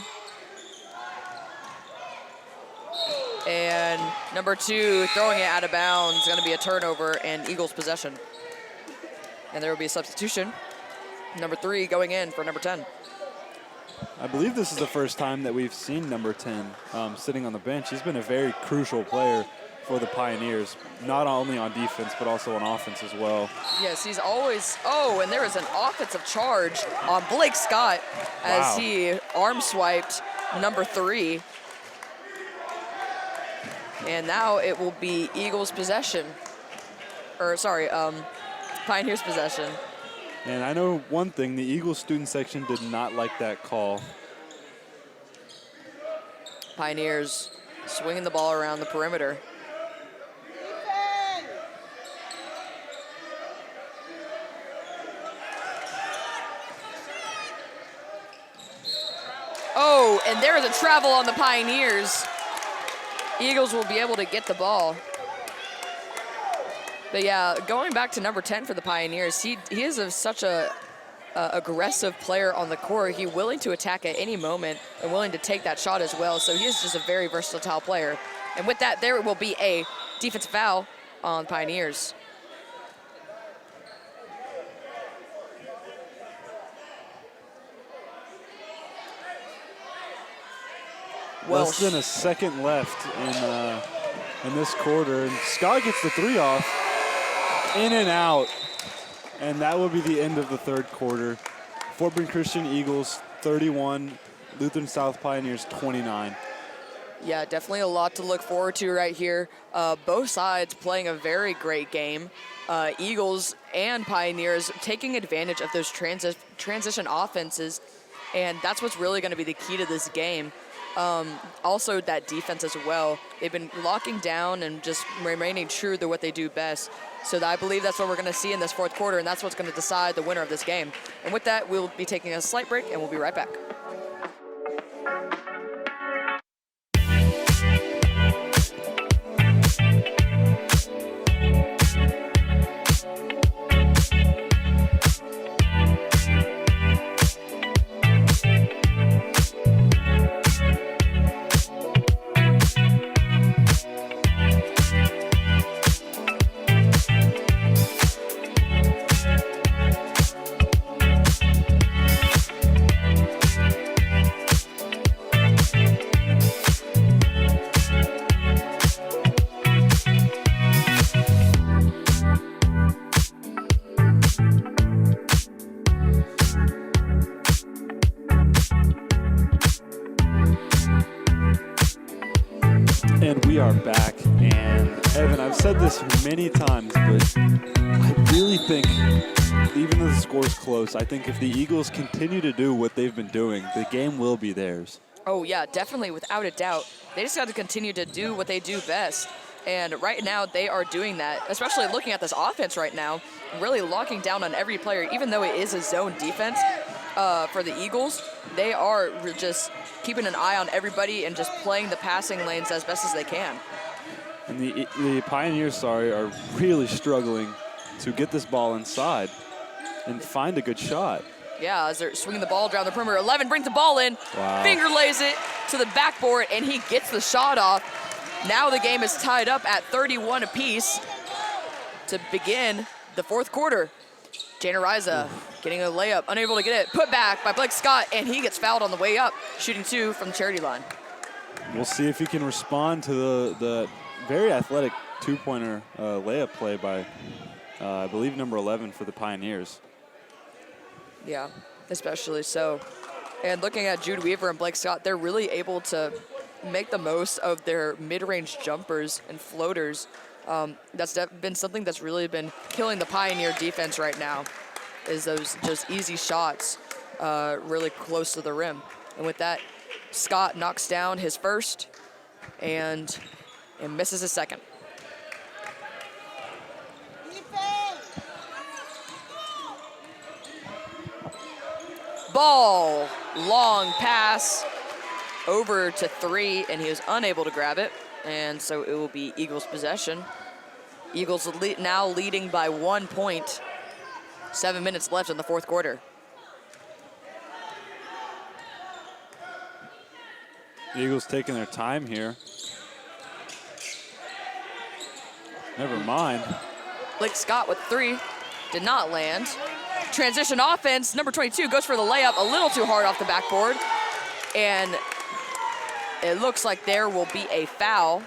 And number 2 throwing it out of bounds, going to be a turnover and Eagles possession. And there will be a substitution. Number 3 going in for number 10. I believe this is the first time that we've seen number 10 sitting on the bench. He's been a very crucial player for the Pioneers, not only on defense, but also on offense as well. Yes, he's always, oh, and there is an offensive charge on Blake Scott as he arm swiped number 3. And now it will be Eagles possession, or sorry, Pioneers possession. And I know one thing, the Eagles student section did not like that call. Pioneers swinging the ball around the perimeter. Oh, and there is a travel on the Pioneers. Eagles will be able to get the ball. But yeah, going back to number 10 for the Pioneers, he is such a aggressive player on the court. He's willing to attack at any moment and willing to take that shot as well. So he is just a very versatile player. And with that, there will be a defensive foul on Pioneers. Less than a second left in this quarter, and Scott gets the 3 off, in and out, and that will be the end of the third quarter. Fort Bend Christian Eagles 31, Lutheran South Pioneers 29. Yeah, definitely a lot to look forward to right here. Both sides playing a very great game. Eagles and Pioneers taking advantage of those transition offenses, and that's what's really going to be the key to this game. Also that defense as well. They've been locking down and just remaining true to what they do best. So I believe that's what we're going to see in this fourth quarter, and that's what's going to decide the winner of this game. And with that, we'll be taking a slight break, and we'll be right back. And we are back, and Evan, I've said this many times, but I really think, even though the score's close, I think if the Eagles continue to do what they've been doing, the game will be theirs. Oh yeah, definitely, without a doubt. They just got to continue to do what they do best. And right now, they are doing that, especially looking at this offense right now, really locking down on every player, even though it is a zone defense for the Eagles. They are just keeping an eye on everybody and just playing the passing lanes as best as they can. And the Pioneers, are really struggling to get this ball inside and find a good shot. Yeah, as they're swinging the ball down the perimeter. 11 brings the ball in, finger lays it to the backboard, and he gets the shot off. Now the game is tied up at 31 apiece to begin the fourth quarter. Jane Ariza getting a layup, unable to get it. Put back by Blake Scott, and he gets fouled on the way up, shooting 2 from the charity line. We'll see if he can respond to the very athletic two-pointer layup play by, I believe, number 11 for the Pioneers. Yeah, especially so. And looking at Jude Weaver and Blake Scott, they're really able to make the most of their mid-range jumpers and floaters. That's been something that's really been killing the Pioneer defense right now, is those just easy shots really close to the rim. And with that, Scott knocks down his first and misses his second. Ball, long pass over to 3, and he was unable to grab it, and so it will be Eagles possession. Eagles now leading by 1 point. 7 minutes left in the fourth quarter. The Eagles taking their time here. Never mind. Blake Scott with 3, did not land. Transition offense, number 22 goes for the layup a little too hard off the backboard. And it looks like there will be a foul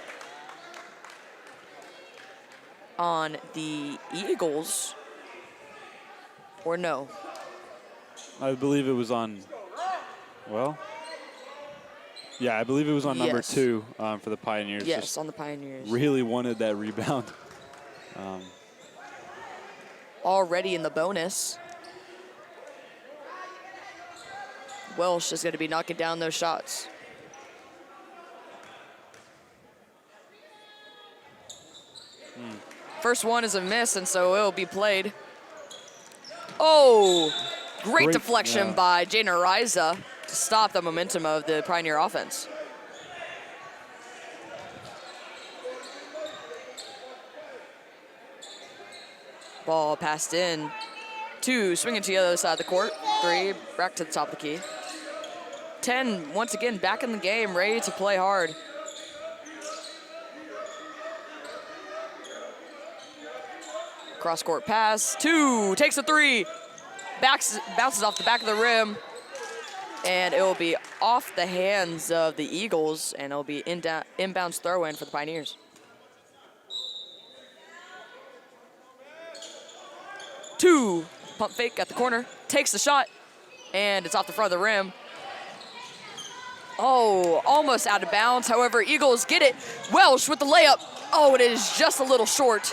on the Eagles, or no? I believe it was on, well, yeah, I believe it was on number Yes. 2 for the Pioneers. Yes, Just on the Pioneers. really wanted that rebound. Already in the bonus. Welsh is going to be knocking down those shots. First one is a miss, and so it'll be played. Oh, great deflection by Jaden Ariza to stop the momentum of the Pioneer offense. Ball passed in. 2, swinging to the other side of the court. 3, back to the top of the key. 10, once again, back in the game, ready to play hard. Cross-court pass. 2, takes a 3. Bounces off the back of the rim. And it will be off the hands of the Eagles, and it'll be inbounds throw-in for the Pioneers. Two, pump fake at the corner, takes the shot, and it's off the front of the rim. Oh, almost out of bounds. However, Eagles get it. Welsh with the layup. Oh, it is just a little short.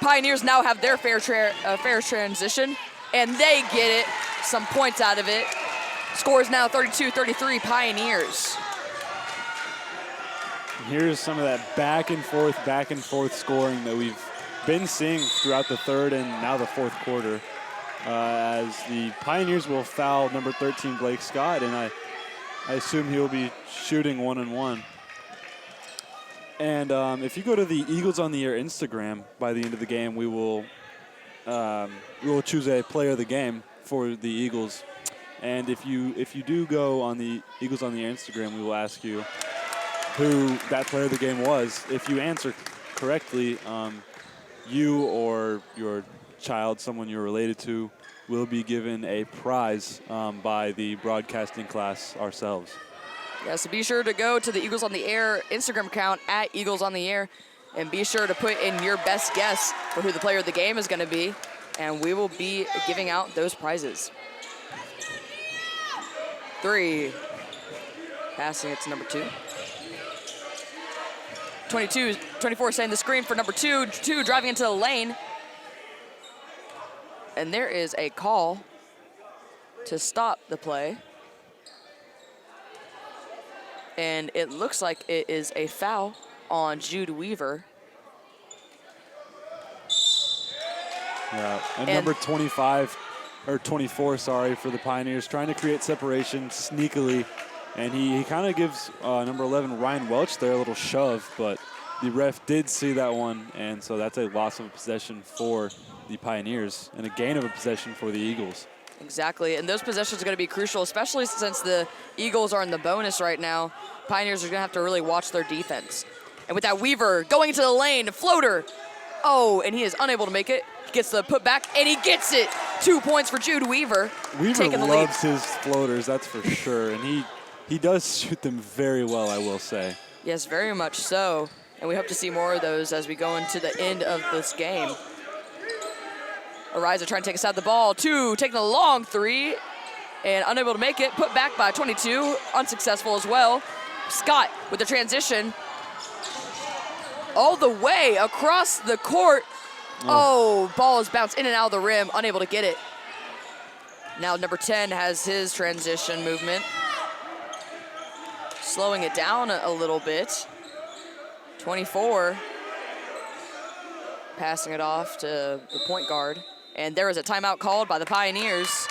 Pioneers now have their fair transition, and they get it. Some points out of it. Score is now 32-33 Pioneers. Here's some of that back and forth scoring that we've been seeing throughout the third and now the fourth quarter, as the Pioneers will foul number 13 Blake Scott, and I assume he'll be shooting 1-on-1. And if you go to the Eagles on the Air Instagram by the end of the game, we will choose a player of the game for the Eagles. And if you do go on the Eagles on the Air Instagram, we will ask you who that player of the game was. If you answer correctly, you or your child, someone you're related to, will be given a prize by the broadcasting class ourselves. Yeah, so be sure to go to the Eagles on the Air Instagram account at Eagles on the Air, and be sure to put in your best guess for who the player of the game is going to be, and we will be giving out those prizes. 3, passing it to number 2. 24 setting the screen for number 2. 2 driving into the lane. And there is a call to stop the play. And it looks like it is a foul on Jude Weaver. Yeah, and number 25, or 24, sorry, for the Pioneers, trying to create separation sneakily. And he kind of gives number 11, Ryan Welch, there a little shove, but the ref did see that one, and so that's a loss of a possession for the Pioneers and a gain of a possession for the Eagles. Exactly, and those possessions are going to be crucial, especially since the Eagles are in the bonus right now. Pioneers are going to have to really watch their defense. And with that, Weaver going into the lane, floater. Oh, and he is unable to make it. He gets the putback, and he gets it. 2 points for Jude Weaver. Weaver taking the loves lead. his floaters, that's for sure, and he does shoot them very well, I will say. Yes, very much so. And we hope to see more of those as we go into the end of this game. Ariza trying to take us out the ball. 2, taking the long 3, and unable to make it. Put back by 22, unsuccessful as well. Scott with the transition. All the way across the court. Oh, ball is bounced in and out of the rim, unable to get it. Now number 10 has his transition movement. Slowing it down a little bit. 24. Passing it off to the point guard. And there is a timeout called by the Pioneers.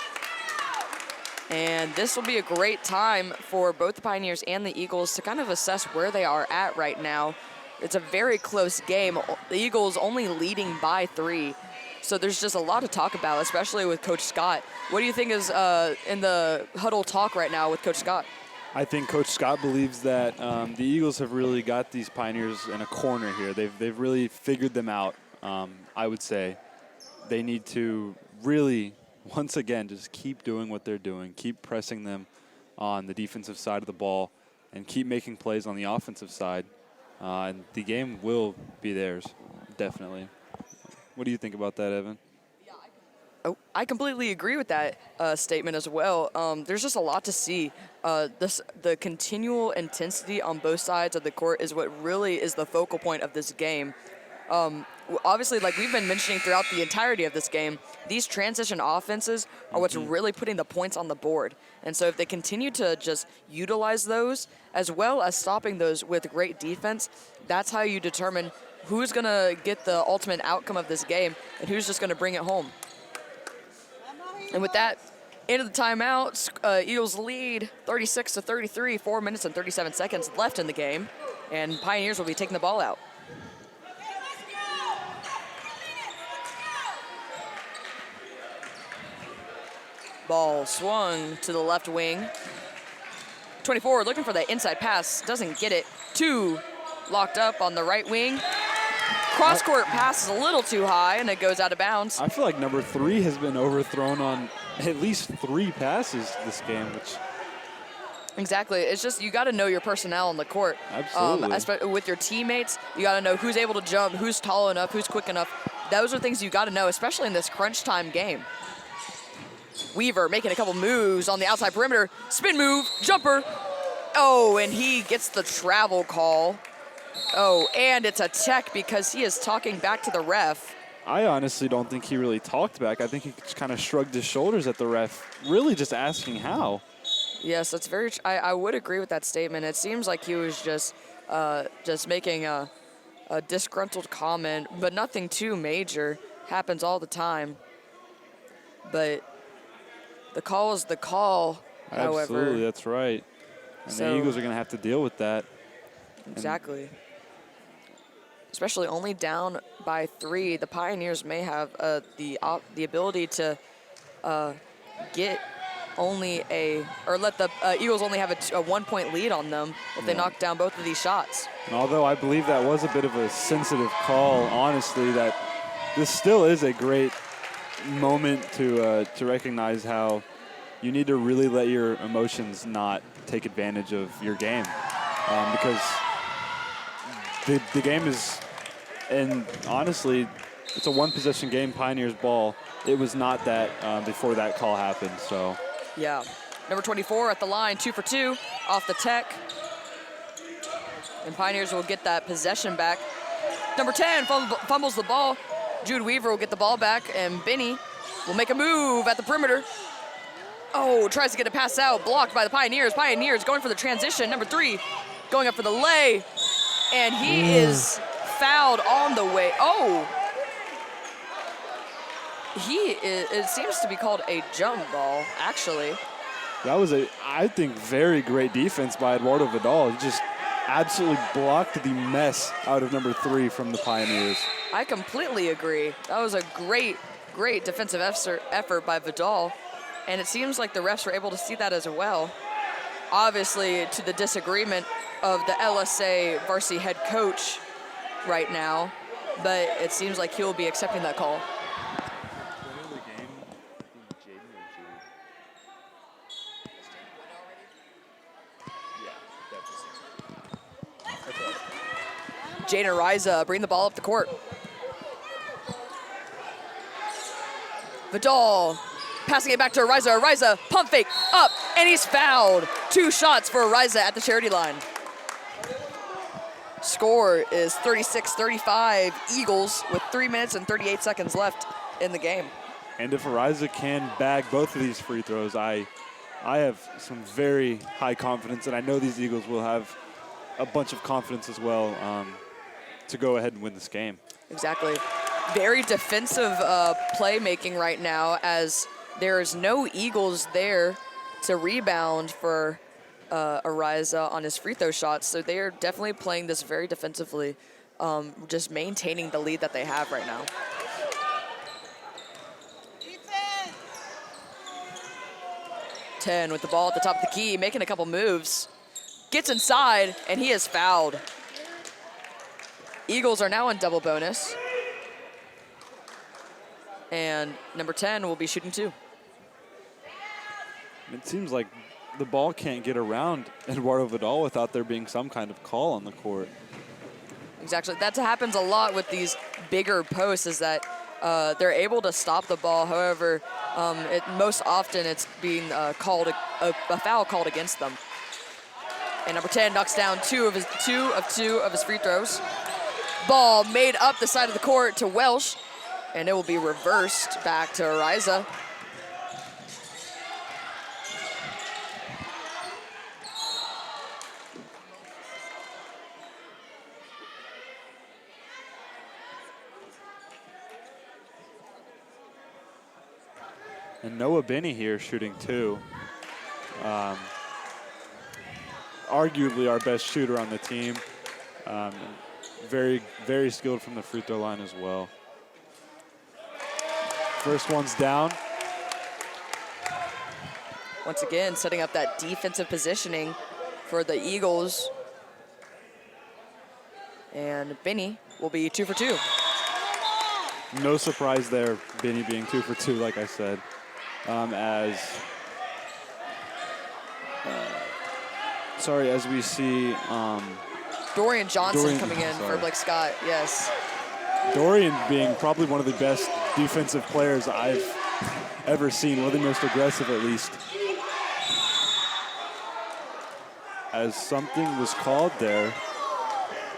And this will be a great time for both the Pioneers and the Eagles to kind of assess where they are at right now. It's a very close game. The Eagles only leading by 3. So there's just a lot to talk about, especially with Coach Scott. What do you think is in the huddle talk right now with Coach Scott? I think Coach Scott believes that the Eagles have really got these Pioneers in a corner here. They've really figured them out, I would say. They need to really, once again, just keep doing what they're doing, keep pressing them on the defensive side of the ball, and keep making plays on the offensive side. And the game will be theirs, definitely. What do you think about that, Evan? Oh, I completely agree with that statement as well. There's just a lot to see. The continual intensity on both sides of the court is what really is the focal point of this game. Obviously, like we've been mentioning throughout the entirety of this game, these transition offenses are what's really putting the points on the board. And so if they continue to just utilize those, as well as stopping those with great defense, that's how you determine who's going to get the ultimate outcome of this game and who's just going to bring it home. And with that, end of the timeout, Eagles lead 36-33, 4 minutes and 37 seconds left in the game, and Pioneers will be taking the ball out. Ball swung to the left wing. 24 looking for the inside pass, doesn't get it. 2 locked up on the right wing. Cross-court pass is a little too high, and it goes out of bounds. I feel like number 3 has been overthrown on at least 3 passes this game, which... Exactly. It's just you got to know your personnel on the court. Absolutely. With your teammates, you got to know who's able to jump, who's tall enough, who's quick enough. Those are things you got to know, especially in this crunch time game. Weaver making a couple moves on the outside perimeter. Spin move, jumper. Oh, and he gets the travel call. Oh, and it's a tech because he is talking back to the ref. I honestly don't think he really talked back. I think he just kind of shrugged his shoulders at the ref, really just asking how. Yes, that's very. I would agree with that statement. It seems like he was just making a disgruntled comment, but nothing too major. Happens all the time. But the call is the call. However, absolutely, that's right. And the Eagles are going to have to deal with that. Exactly. Especially only down by 3, the Pioneers may have the ability to get only let the Eagles only have a 1-point lead on them if they knock down both of these shots. And although I believe that was a bit of a sensitive call, honestly, that this still is a great moment to recognize how you need to really let your emotions not take advantage of your game, because the game is, and honestly, it's a one-possession game, Pioneers ball. It was not that before that call happened, so. Yeah. Number 24 at the line, 2 for 2 off the tech. And Pioneers will get that possession back. Number 10 fumbles the ball. Jude Weaver will get the ball back, and Benny will make a move at the perimeter. Oh, tries to get a pass out, blocked by the Pioneers. Pioneers going for the transition. Number 3 going up for the lay, and he is fouled on the way. Oh, it seems to be called a jump ball, actually. That was I think, very great defense by Eduardo Vidal. He just absolutely blocked the mess out of number 3 from the Pioneers. I completely agree. That was a great defensive effort by Vidal, and it seems like the refs were able to see that as well. Obviously, to the disagreement of the LSA varsity head coach right now, but it seems like he'll be accepting that call. Jaden Ariza bring the ball up the court. Vidal passing it back to Ariza. Ariza, pump fake, up, and he's fouled. 2 shots for Ariza at the charity line. Score is 36-35 Eagles with 3 minutes and 38 seconds left in the game. And if Ariza can bag both of these free throws, I have some very high confidence, and I know these Eagles will have a bunch of confidence as well to go ahead and win this game. Exactly. Very defensive playmaking right now, as there is no Eagles there to rebound for Ariza on his free throw shots. So they are definitely playing this very defensively, just maintaining the lead that they have right now. Ten with the ball at the top of the key, making a couple moves. Gets inside, and he is fouled. Eagles are now on double bonus. And number 10 will be shooting 2. It seems like the ball can't get around Eduardo Vidal without there being some kind of call on the court. Exactly. That happens a lot with these bigger posts, is that they're able to stop the ball. However, most often it's being called a foul called against them. And number 10 knocks down two of his free throws. Ball made up the side of the court to Welsh, and it will be reversed back to Ariza. And Noah Binney here shooting 2. Arguably our best shooter on the team. Very, very skilled from the free throw line as well. First one's down. Once again, setting up that defensive positioning for the Eagles. And Binney will be 2 for 2. No surprise there, Binney being 2 for 2, like I said. As we see Dorian Johnson coming in for Blake Scott, yes. Dorian being probably one of the best defensive players I've ever seen, one of the most aggressive at least. As something was called there,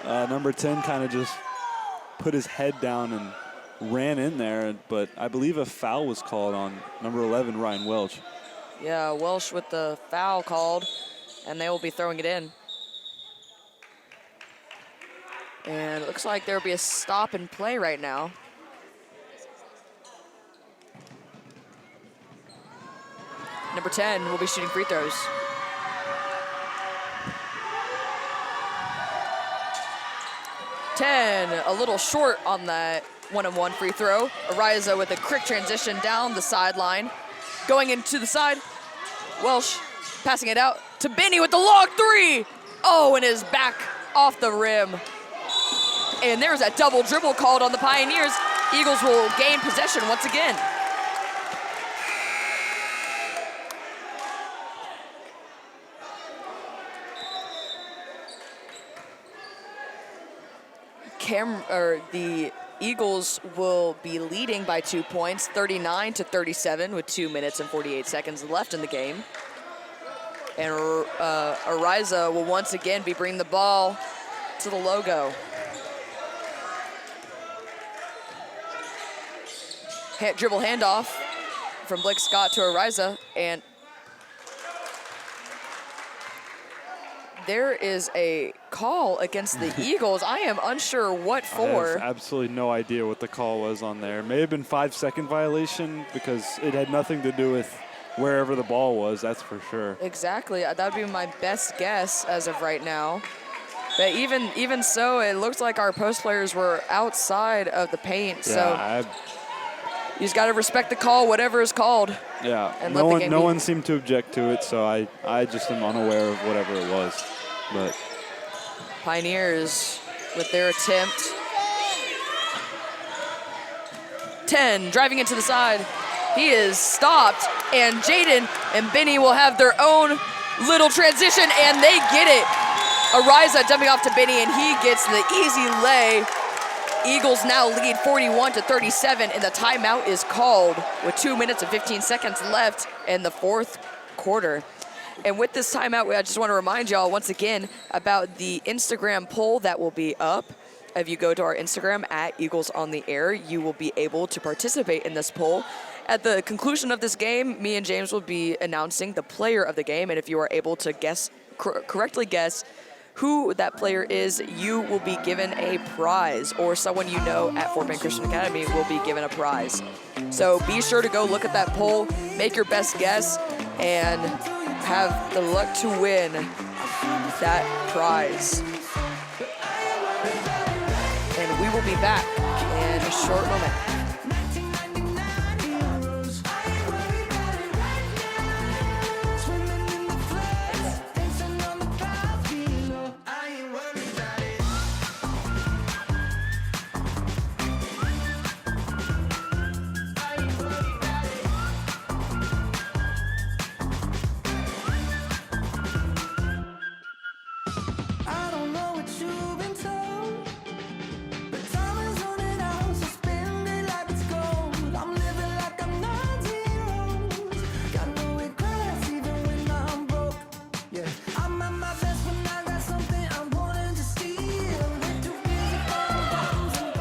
number 10 kind of just put his head down and ran in there, but I believe a foul was called on number 11, Ryan Welch. Yeah, Welsh with the foul called, and they will be throwing it in. And it looks like there will be a stop and play right now. Number 10 will be shooting free throws. A little short on that one-on-one free throw. Ariza with a quick transition down the sideline. Going into the side. Welsh passing it out to Binney with the long 3. Oh, and his back off the rim. And there's a double dribble called on the Pioneers. Eagles will gain possession once again. The Eagles will be leading by 2 points, 39-37, with 2 minutes and 48 seconds left in the game. And Ariza will once again be bringing the ball to the logo. Dribble handoff from Blake Scott to Ariza, and there is a call against the Eagles. I am unsure what for. I have absolutely no idea what the call was on there. It may have been 5-second violation because it had nothing to do with wherever the ball was, that's for sure. Exactly, that would be my best guess as of right now. But even so, it looks like our post players were outside of the paint, yeah, so you just got to respect the call, whatever is called. Yeah, and no one seemed to object to it, so I just am unaware of whatever it was. But Pioneers with their attempt. 10 driving into the side. He is stopped, and Jaden and Binney will have their own little transition, and they get it. Ariza dumping off to Binney, and he gets the easy lay Eagles now lead 41-37, and the timeout is called with 2 minutes and 15 seconds left in the fourth quarter. And with this timeout, I just want to remind y'all once again about the Instagram poll that will be up. If you go to our Instagram at Eagles on the Air, you will be able to participate in this poll. At the conclusion of this game, me and James will be announcing the player of the game, and if you are able to correctly guess who that player is, you will be given a prize, or someone you know at Fort Bend Christian Academy will be given a prize. So be sure to go look at that poll, make your best guess, and have the luck to win that prize. And we will be back in a short moment.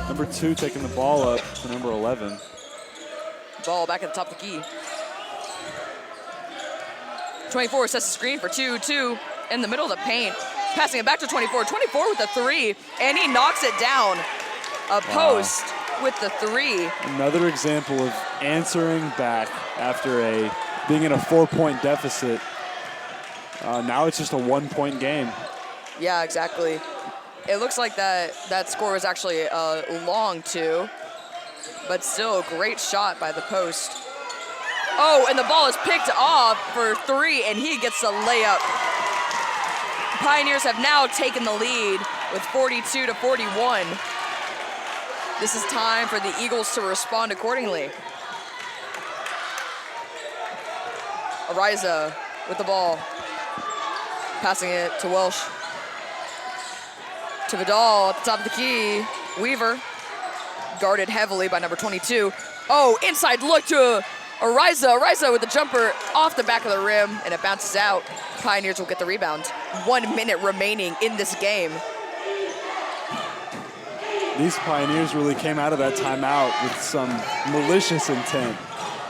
Number 2 taking the ball up to number 11. Ball back at the top of the key. 24 sets the screen for 2-2 in the middle of the paint. Passing it back to 24. 24 with the 3, and he knocks it down. A post with the 3. Another example of answering back after being in a 4-point deficit. Now it's just a 1-point game. Yeah, exactly. It looks like that score was actually long too, but still a great shot by the post. Oh, and the ball is picked off for 3, and he gets the layup. Pioneers have now taken the lead with 42-41. This is time for the Eagles to respond accordingly. Ariza with the ball, passing it to Welsh. To Vidal at the top of the key. Weaver guarded heavily by number 22. Oh, inside look to Ariza. Ariza with the jumper off the back of the rim, and it bounces out. Pioneers will get the rebound. 1 minute remaining in this game. These Pioneers really came out of that timeout with some malicious intent,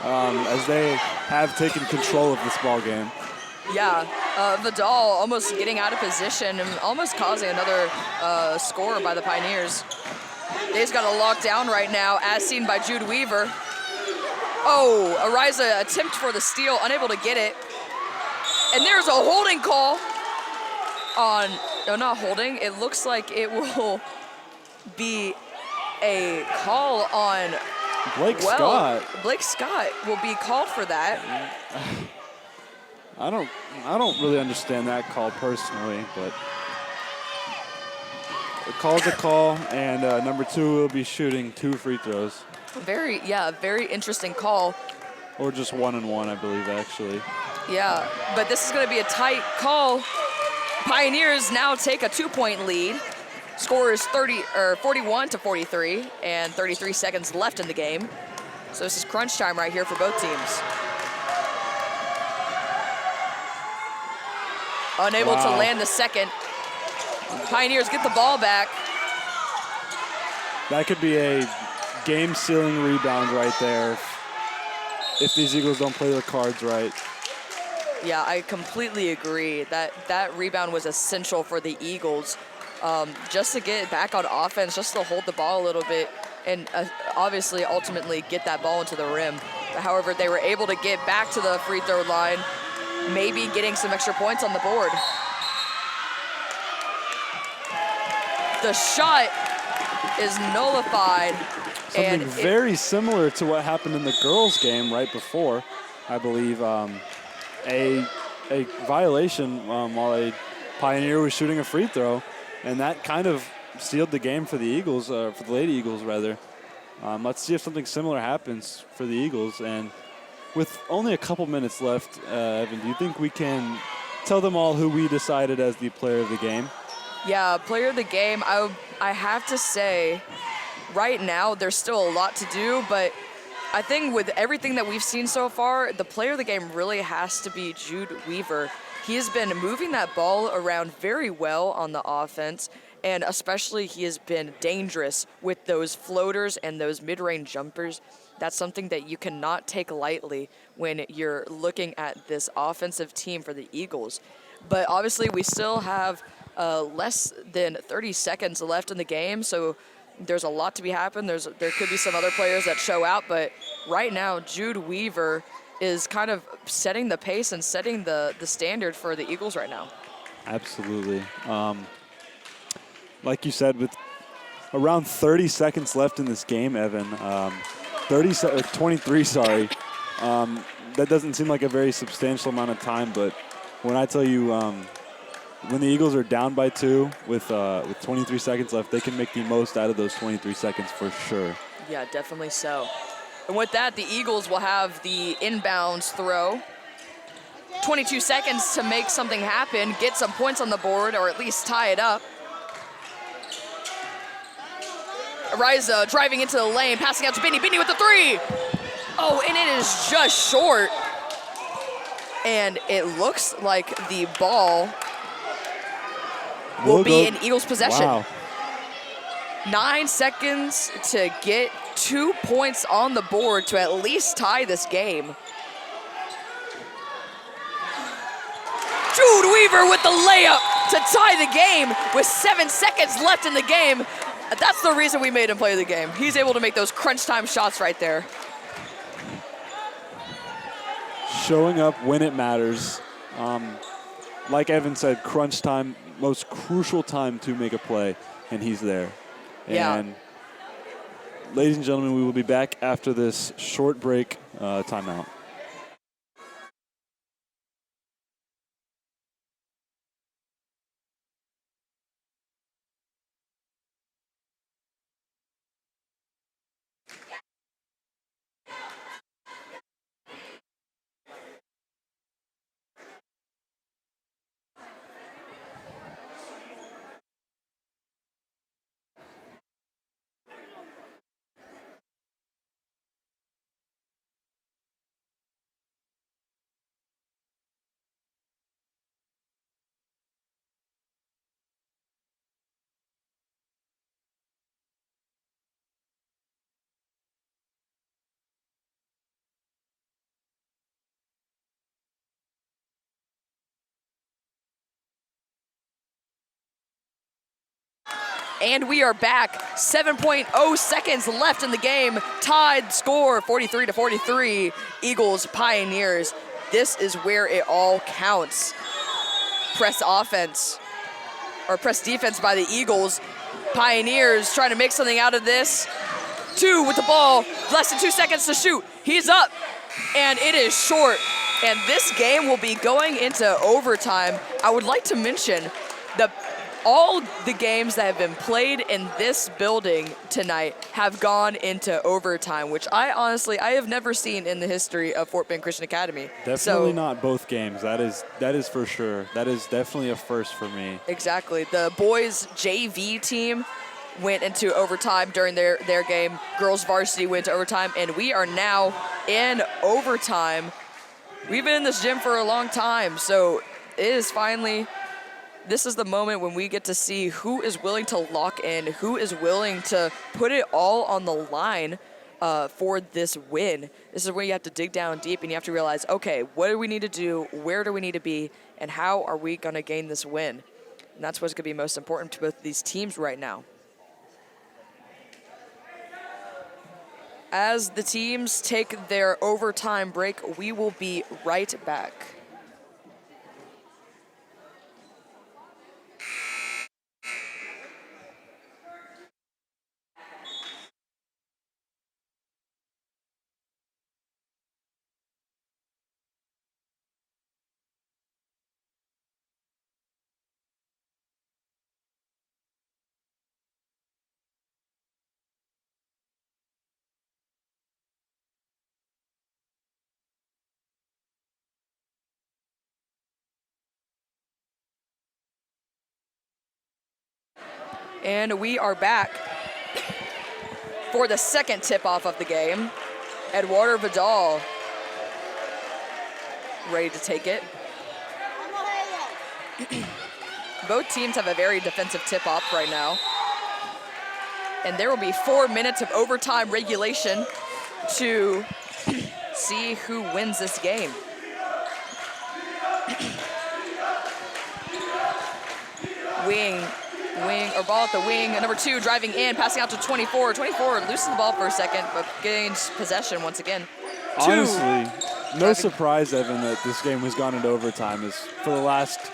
as they have taken control of this ball game. Yeah, Vidal almost getting out of position and almost causing another score by the Pioneers. They've got it locked down right now, as seen by Jude Weaver. Oh, Ariza attempt for the steal, unable to get it. And there's a holding call on, no, not holding. It looks like it will be a call on Blake Scott. Blake Scott will be called for that. I don't really understand that call personally, but a call's a call, and number 2 will be shooting 2 free throws. Very interesting call. Or just 1 and 1, I believe, actually. Yeah, but this is going to be a tight call. Pioneers now take a 2-point lead. Score is 41-43, and 33 seconds left in the game. So this is crunch time right here for both teams. Unable to land the second. Pioneers get the ball back. That could be a game-sealing rebound right there if these Eagles don't play their cards right. Yeah, I completely agree. That rebound was essential for the Eagles. Just to get back on offense, just to hold the ball a little bit, and obviously ultimately get that ball into the rim. However, they were able to get back to the free throw line, maybe getting some extra points on the board. The shot is nullified. Something very similar to what happened in the girls' game right before, I believe. A violation while a Pioneer was shooting a free throw, and that kind of sealed the game for the Eagles, for the Lady Eagles rather. Let's see if something similar happens for the Eagles. And with only a couple minutes left, Evan, do you think we can tell them all who we decided as the player of the game? Yeah, player of the game, I have to say right now there's still a lot to do, but I think with everything that we've seen so far, the player of the game really has to be Jude Weaver. He has been moving that ball around very well on the offense, and especially he has been dangerous with those floaters and those mid-range jumpers. That's something that you cannot take lightly when you're looking at this offensive team for the Eagles. But obviously we still have less than 30 seconds left in the game, so there's a lot to be happened. There could be some other players that show out, but right now Jude Weaver is kind of setting the pace and setting the standard for the Eagles right now. Absolutely. Like you said, with around 30 seconds left in this game, Evan, 23, sorry. That doesn't seem like a very substantial amount of time, but when I tell you when the Eagles are down by 2 with 23 seconds left, they can make the most out of those 23 seconds for sure. Yeah, definitely so. And with that, the Eagles will have the inbounds throw. 22 seconds to make something happen, get some points on the board, or at least tie it up. Ariza driving into the lane, passing out to Binney. Binney with the 3. Oh, and it is just short. And it looks like the ball will be in Eagles possession. Wow. 9 seconds to get 2 points on the board to at least tie this game. Jude Weaver with the layup to tie the game with 7 seconds left in the game. That's the reason we made him play the game. He's able to make those crunch time shots right there. Showing up when it matters. Like Evan said, crunch time, most crucial time to make a play, and he's there. Yeah. And ladies and gentlemen, we will be back after this short break timeout. And we are back. 7.0 seconds left in the game. Tied score 43-43. Eagles Pioneers. This is where it all counts. Press offense or press defense by the Eagles. Pioneers trying to make something out of this. 2 with the ball. Less than 2 seconds to shoot. He's up. And it is short. And this game will be going into overtime. I would like to mention all the games that have been played in this building tonight have gone into overtime, which I have never seen in the history of Fort Bend Christian Academy. Definitely not both games. That is for sure. That is definitely a first for me. Exactly. The boys JV team went into overtime during their game. Girls varsity went to overtime, and we are now in overtime. We've been in this gym for a long time, so it is finally. This is the moment when we get to see who is willing to lock in, who is willing to put it all on the line for this win. This is where you have to dig down deep and you have to realize, okay, what do we need to do? Where do we need to be? And how are we going to gain this win? And that's what's going to be most important to both these teams right now. As the teams take their overtime break, we will be right back. And we are back. for the second tip-off of the game. Eduardo Vidal ready to take it. Both teams have a very defensive tip-off right now. And there will be 4 minutes of overtime regulation to see who wins this game. Or ball at the wing. Number 2 driving in, passing out to 24. 24 loses the ball for a second, but gains possession once again. Honestly, no surprise, Evan, that this game has gone into overtime. Is for the last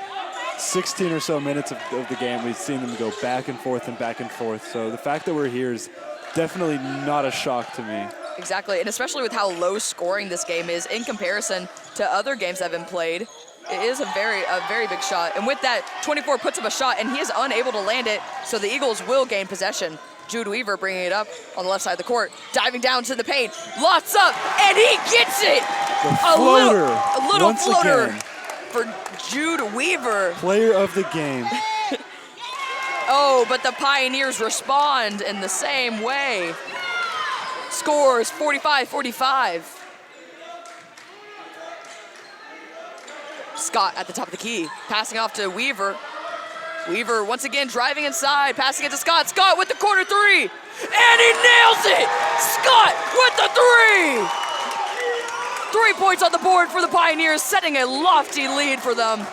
16 or so minutes of the game, we've seen them go back and forth and back and forth. So the fact that we're here is definitely not a shock to me. Exactly, and especially with how low scoring this game is in comparison to other games that have been played. It is a very big shot. And with that, 24 puts up a shot, and he is unable to land it, so the Eagles will gain possession. Jude Weaver bringing it up on the left side of the court, diving down to the paint, lots up, and he gets it! A little once floater again. For Jude Weaver. Player of the game. Oh, but the Pioneers respond in the same way. Scores 45-45. Scott at the top of the key, passing off to Weaver. Weaver once again driving inside, passing it to Scott. Scott with the corner 3, and he nails it! Scott with the 3! 3 points on the board for the Pioneers, setting a lofty lead for them.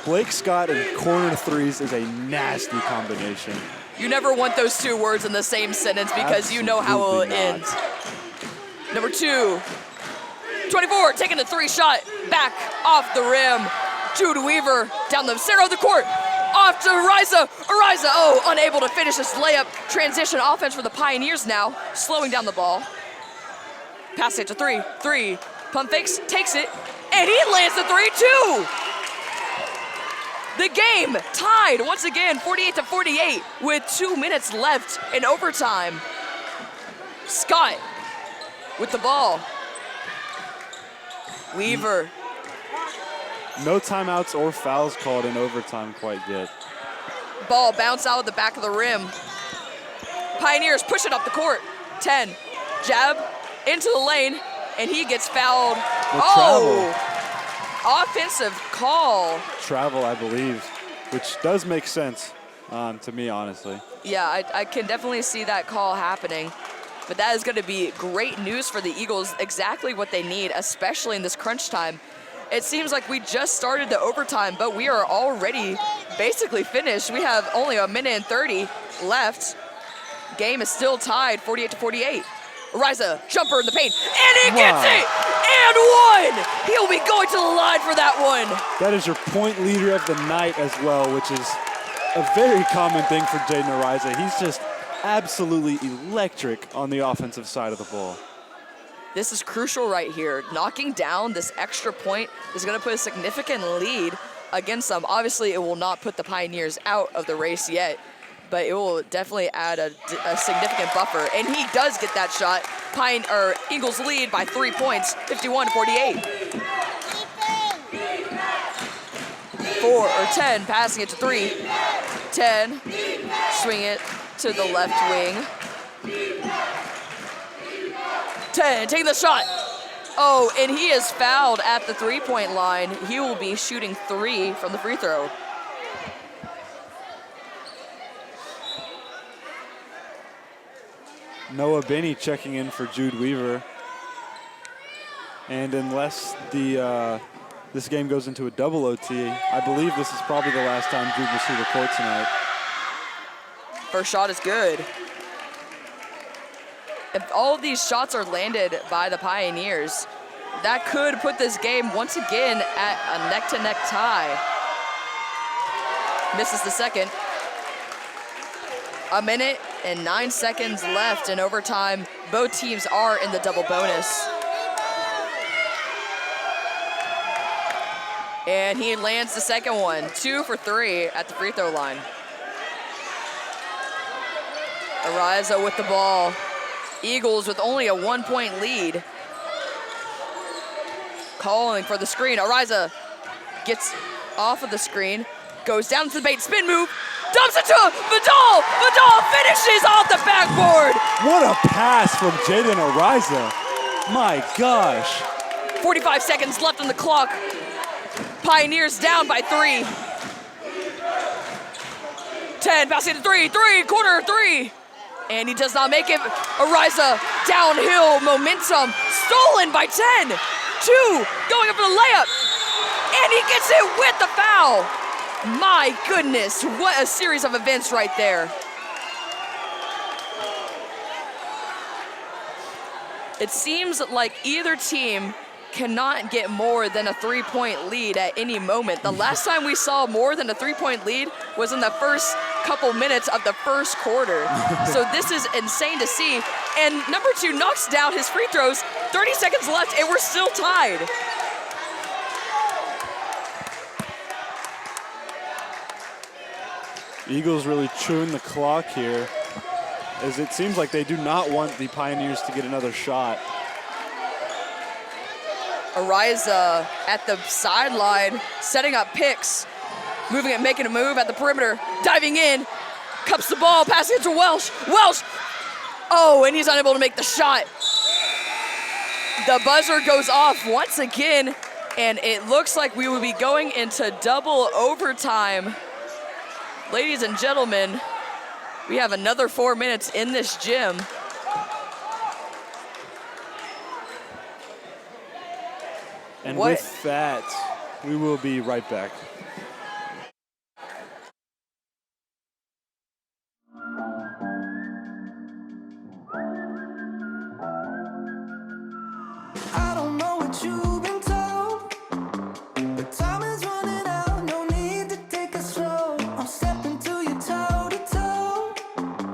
Blake Scott and corner threes is a nasty combination. You never want those 2 words in the same sentence because you know how it will end. Number 2, 24, taking the 3 shot, back off the rim. Jude Weaver down the center of the court, off to Ariza. Ariza, unable to finish this layup. Transition offense for the Pioneers now, slowing down the ball. Passing it to 3, pump fakes, takes it, and he lands the 3 too. The game tied once again, 48-48, with 2 minutes left in overtime. Scott with the ball. Weaver. No timeouts or fouls called in overtime quite yet. Ball bounced out of the back of the rim. Pioneers push it up the court. 10, jab into the lane, and he gets fouled. Travel. Offensive call. Travel, I believe, which does make sense to me, honestly. Yeah, I can definitely see that call happening. But that is going to be great news for the Eagles, exactly what they need, especially in this crunch time. It seems like we just started the overtime, but we are already basically finished. We have only 1 minute and 30 left. Game is still tied, 48-48. Ariza, jumper in the paint, and he gets it! And 1! He'll be going to the line for that one. That is your point leader of the night as well, which is a very common thing for Jaden Ariza. He's just absolutely electric on the offensive side of the ball. This is crucial right here. Knocking down this extra point is going to put a significant lead against them. Obviously, it will not put the Pioneers out of the race yet, but it will definitely add a significant buffer. And he does get that shot. Eagles lead by 3 points, 51-48. 10, passing it to 3. 10, swing it to the left wing. 10, taking the shot. Oh, and he is fouled at the 3-point line. He will be shooting 3 from the free throw. Noah Binney checking in for Jude Weaver. And unless this game goes into a double OT, I believe this is probably the last time Jude will see the court tonight. First shot is good. If all of these shots are landed by the Pioneers, that could put this game once again at a neck-to-neck tie. Misses the second. 1 minute and 9 seconds left in overtime. Both teams are in the double bonus. And he lands the second one, 2 for 3 at the free throw line. Ariza with the ball. Eagles with only a 1-point lead. Calling for the screen. Ariza gets off of the screen, goes down to the bait, spin move, dumps it to Vidal. Vidal finishes off the backboard. What a pass from Jaden Ariza. My gosh. 45 seconds left on the clock. Pioneers down by 3. 10, passing to 3, corner 3. And he does not make it. Ariza, downhill momentum, stolen by 10. 2, going up for the layup. And he gets it with the foul. My goodness, what a series of events right there. It seems like either team cannot get more than a 3-point lead at any moment. The last time we saw more than a 3-point lead was in the first couple minutes of the first quarter. So this is insane to see. And number 2 knocks down his free throws. 30 seconds left and we're still tied. Eagles really chewing the clock here, as it seems like they do not want the Pioneers to get another shot. Ariza at the sideline, setting up picks, moving it, making a move at the perimeter, diving in, cups the ball, passing it to Welsh. Welsh, oh, and he's unable to make the shot. The buzzer goes off once again, and it looks like we will be going into double overtime. Ladies and gentlemen, we have another 4 minutes in this gym. And with that, we will be right back. I don't know what you've been told, but time is running out. No need to take it slow. I'm stepping to you toe to toe.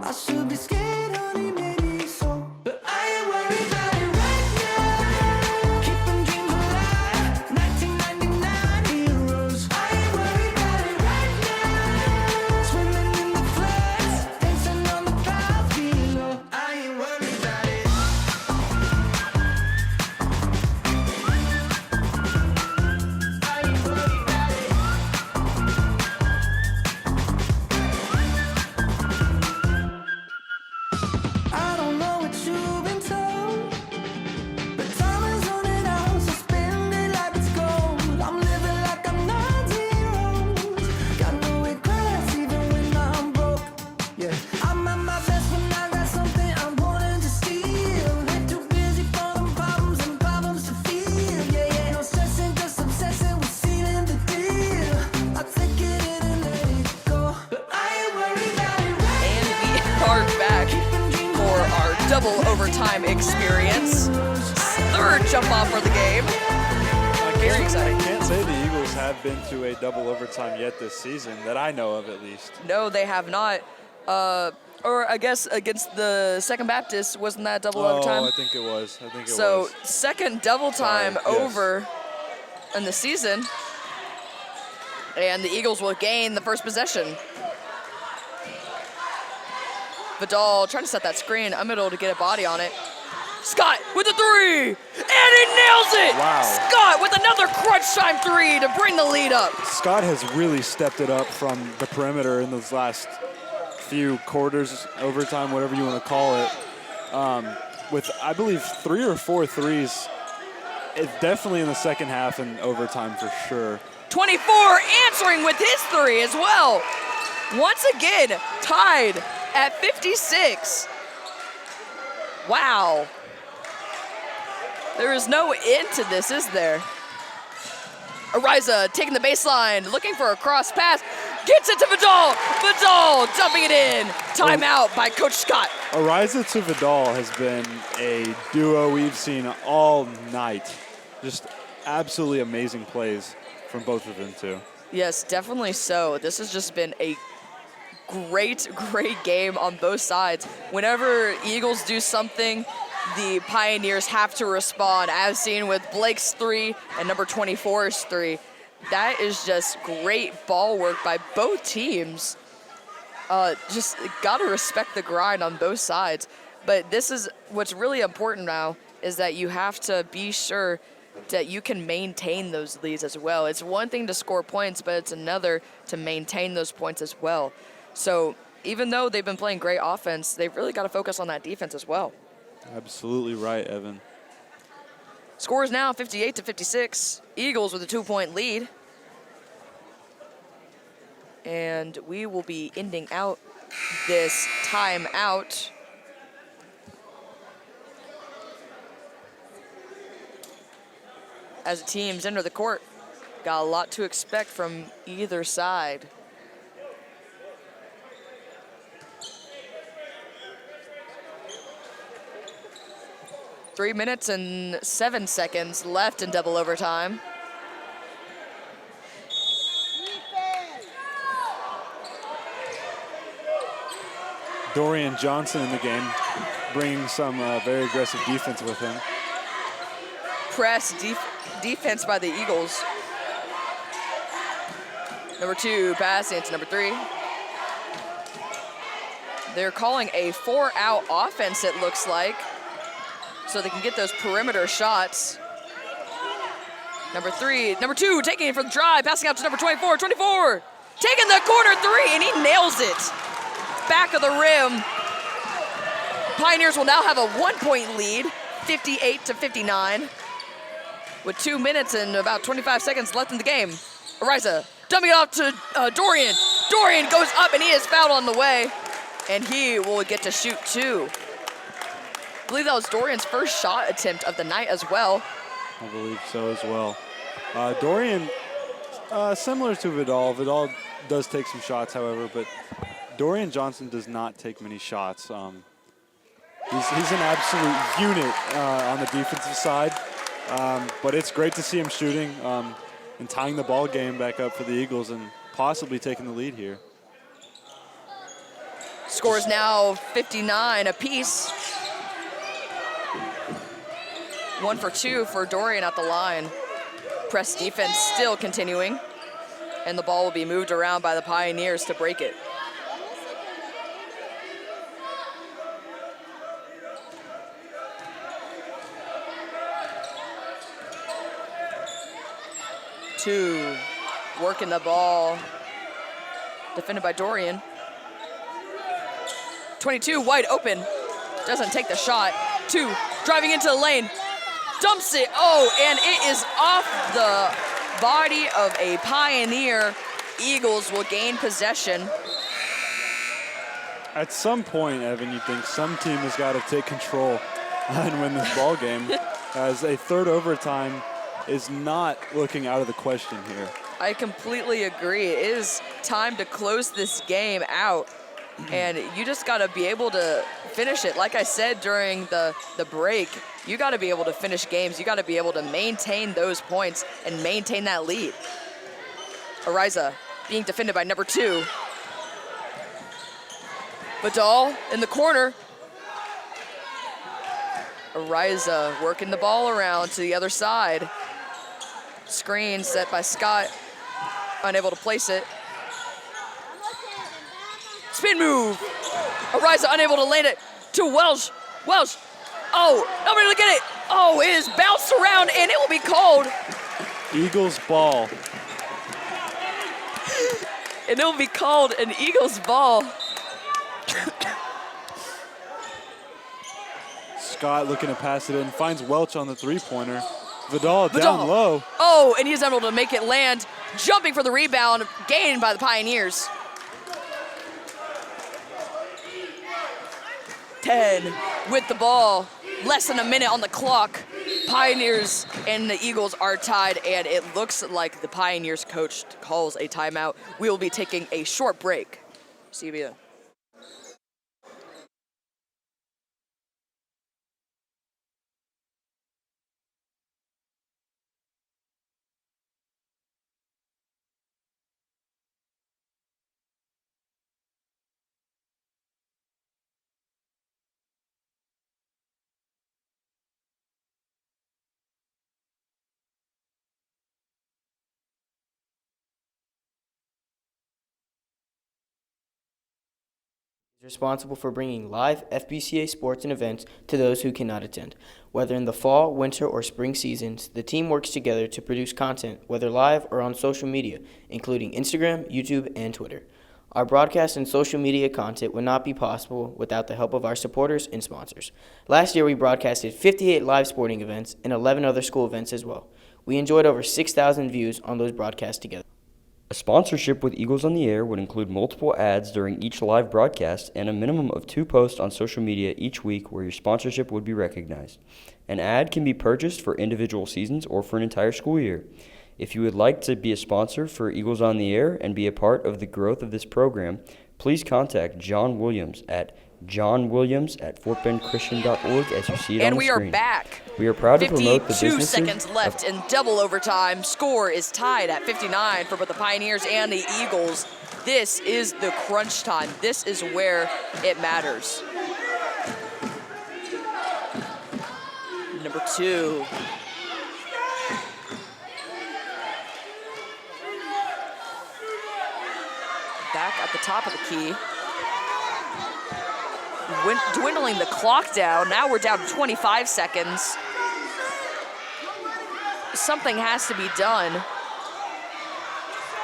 I should be scared, honey, maybe so, but I ain't worried about it right now. Keeping dreams alive, 1999 heroes. I ain't worried about it right now. Swimming in the floods, dancing on the clouds below. I ain't worried about it. I don't know what you've been told, but time is running out, so spend it like it's gold. I'm living like I'm not zeros. Got no regrets even when I'm broke. Yeah, I'm at my best when I got something I'm wanting to steal. Ain't too busy for them problems and problems to feel. Yeah, yeah, no stressing, just obsessing with sealing the deal. I take it in and let it go, but I ain't worried about it right. And we are back for our double overtime experience. 3rd jump off for the game. Very exciting. I can't say the Eagles have been to a double overtime yet this season, that I know of at least. No, they have not. Or I guess against the Second Baptist, wasn't that double overtime? I think it was. So second double time Sorry, yes. over in the season. And the Eagles will gain the first possession. Vidal trying to set that screen, unable to get a body on it. Scott with the 3, and he nails it! Wow. Scott with another crunch time 3 to bring the lead up. Scott has really stepped it up from the perimeter in those last few quarters, overtime, whatever you want to call it. With, I believe, 3 or 4 threes. It's definitely in the second half and overtime for sure. 24 answering with his 3 as well. Once again, tied at 56. Wow. There is no end to this, is there? Ariza taking the baseline, looking for a cross pass, gets it to Vidal. Vidal dumping it in. Timeout by Coach Scott. Ariza to Vidal has been a duo we've seen all night. Just absolutely amazing plays from both of them too. Yes, definitely so. This has just been a great game on both sides. Whenever Eagles do something, the Pioneers have to respond, as seen with Blake's 3 and number 24's 3. That is just great ball work by both teams. Just gotta respect the grind on both sides. But this is what's really important now, is that you have to be sure that you can maintain those leads as well. It's one thing to score points, but it's another to maintain those points as well. So even though they've been playing great offense, they've really got to focus on that defense as well. Absolutely right, Evan. Score is now 58-56. Eagles with a 2-point lead. And we will be ending out this timeout. As the teams enter the court, got a lot to expect from either side. Three minutes and 7 seconds left in double overtime. Dorian Johnson in the game, bringing some very aggressive defense with him. Press defense by the Eagles. Number 2 passing to number 3. They're calling a 4-out offense, it looks like, so they can get those perimeter shots. Number 2 taking it for the drive, passing out to number 24, taking the corner 3, and he nails it. Back of the rim. Pioneers will now have a 1-point lead, 58-59, with 2 minutes and about 25 seconds left in the game. Ariza dumping it off to Dorian. Dorian goes up and he is fouled on the way, and he will get to shoot 2. I believe that was Dorian's first shot attempt of the night as well. I believe so as well. Dorian, similar to Vidal. Vidal does take some shots, however, but Dorian Johnson does not take many shots. He's an absolute unit on the defensive side, but it's great to see him shooting and tying the ball game back up for the Eagles and possibly taking the lead here. Score is now 59 apiece. 1 for 2 for Dorian at the line. Press defense still continuing, and the ball will be moved around by the Pioneers to break it. Two, working the ball, defended by Dorian. 22 wide open, doesn't take the shot. 2, driving into the lane, dumps it, and it is off the body of a Pioneer. Eagles will gain possession. At some point, Evan, you think some team has got to take control and win this ball game, as a third overtime is not looking out of the question here. I completely agree. It is time to close this game out, and you just got to be able to finish it. Like I said during the break, you got to be able to finish games. You got to be able to maintain those points and maintain that lead. Ariza being defended by number 2. Vidal in the corner. Ariza working the ball around to the other side. Screen set by Scott, unable to place it. Spin move. Ariza unable to land it to Welsh. Welsh, nobody to get it. It is bounced around and it will be called. Eagles ball. And it will be called an Eagles ball. Scott looking to pass it in, finds Welch on the three-pointer. Vidal down low. And he's unable to make it land. Jumping for the rebound, gained by the Pioneers. 10 with the ball, less than a minute on the clock. Pioneers and the Eagles are tied, and it looks like the Pioneers coach calls a timeout. We will be taking a short break. See you then. Is responsible for bringing live FBCA sports and events to those who cannot attend. Whether in the fall, winter, or spring seasons, the team works together to produce content, whether live or on social media, including Instagram, YouTube, and Twitter. Our broadcast and social media content would not be possible without the help of our supporters and sponsors. Last year, we broadcasted 58 live sporting events and 11 other school events as well. We enjoyed over 6,000 views on those broadcasts together. A sponsorship with Eagles on the Air would include multiple ads during each live broadcast and a minimum of 2 posts on social media each week where your sponsorship would be recognized. An ad can be purchased for individual seasons or for an entire school year. If you would like to be a sponsor for Eagles on the Air and be a part of the growth of this program, please contact John Williams at johnwilliams@fortbendchristian.org as you see it on the screen. And we are back. We are proud to promote the 52 businesses seconds left in double overtime. Score is tied at 59 for both the Pioneers and the Eagles. This is the crunch time. This is where it matters. Number 2. Back at the top of the key. Dwindling the clock down. Now we're down to 25 seconds. Something has to be done.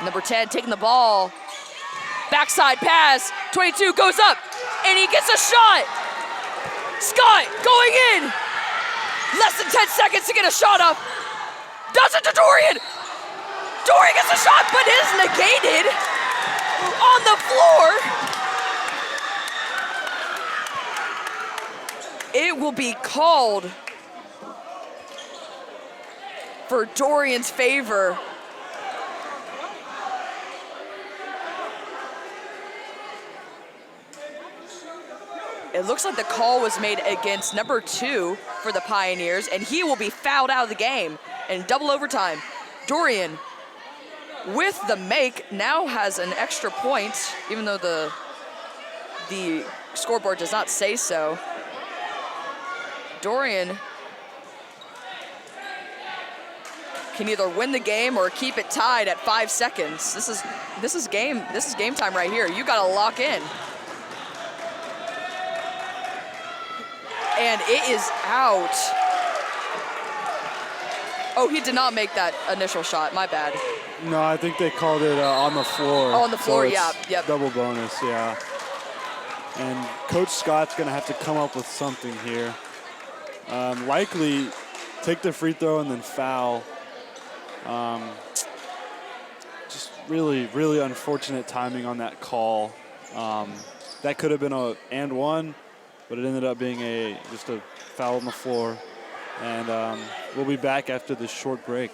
Number 10 taking the ball. Backside pass. 22 goes up, and he gets a shot. Scott going in. Less than 10 seconds to get a shot up. Does it to Dorian. Dorian gets a shot, but is negated on the floor. It will be called for Dorian's favor. It looks like the call was made against number 2 for the Pioneers, and he will be fouled out of the game in double overtime. Dorian, with the make, now has an extra point, even though the scoreboard does not say so. Dorian can either win the game or keep it tied at 5 seconds. This is game time right here. You gotta lock in. And it is out. Oh, he did not make that initial shot, my bad. No, I think they called it on the floor. Oh, on the floor, so it's yeah, yep. Double bonus, yeah. And Coach Scott's gonna have to come up with something here. Likely take the free throw and then foul. Just really, really unfortunate timing on that call. That could have been a and one, but it ended up being just a foul on the floor. And we'll be back after this short break.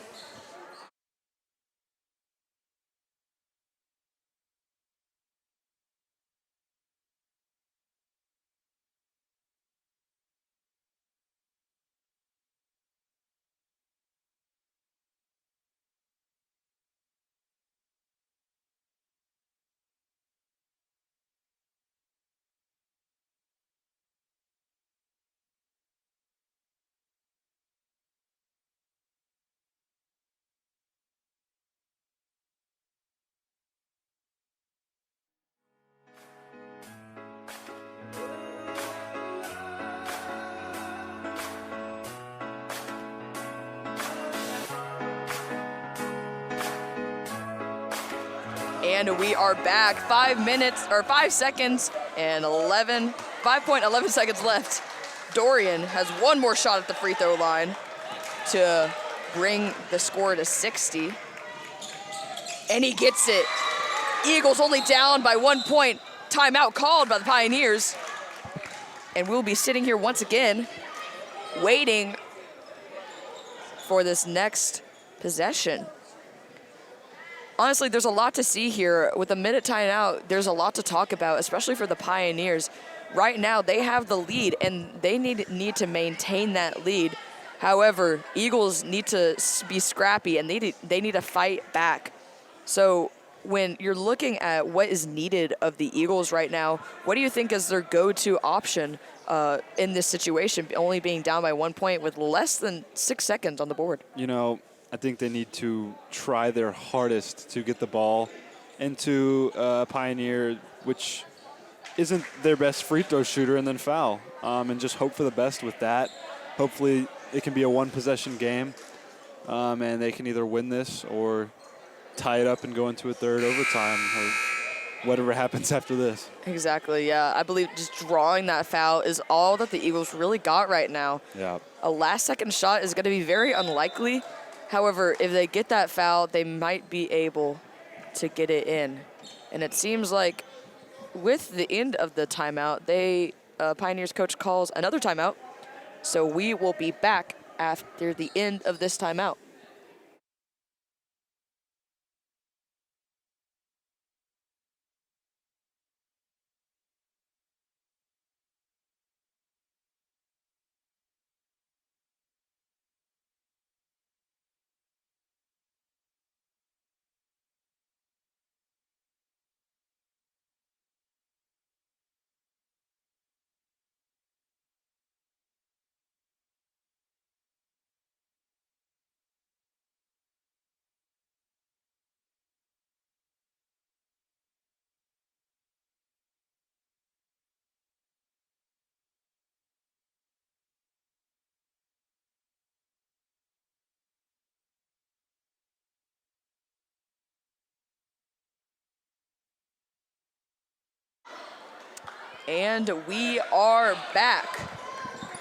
And we are back. 5 seconds and 5.11 seconds left. Dorian has one more shot at the free throw line to bring the score to 60. And he gets it. Eagles only down by 1 point. Timeout called by the Pioneers. And we'll be sitting here once again, waiting for this next possession. Honestly, there's a lot to see here. With a minute timeout, there's a lot to talk about, especially for the Pioneers. Right now, they have the lead, and they need to maintain that lead. However, Eagles need to be scrappy, and they need to fight back. So when you're looking at what is needed of the Eagles right now, what do you think is their go-to option in this situation, only being down by 1 point with less than 6 seconds on the board? You know, I think they need to try their hardest to get the ball into Pioneer, which isn't their best free throw shooter, and then foul, and just hope for the best with that. Hopefully it can be a one-possession game, and they can either win this or tie it up and go into a third overtime. whatever happens after this. Exactly, yeah. I believe just drawing that foul is all that the Eagles really got right now. Yeah. A last-second shot is going to be very unlikely. However, if they get that foul, they might be able to get it in. And it seems like with the end of the timeout, Pioneers coach calls another timeout. So we will be back after the end of this timeout. And we are back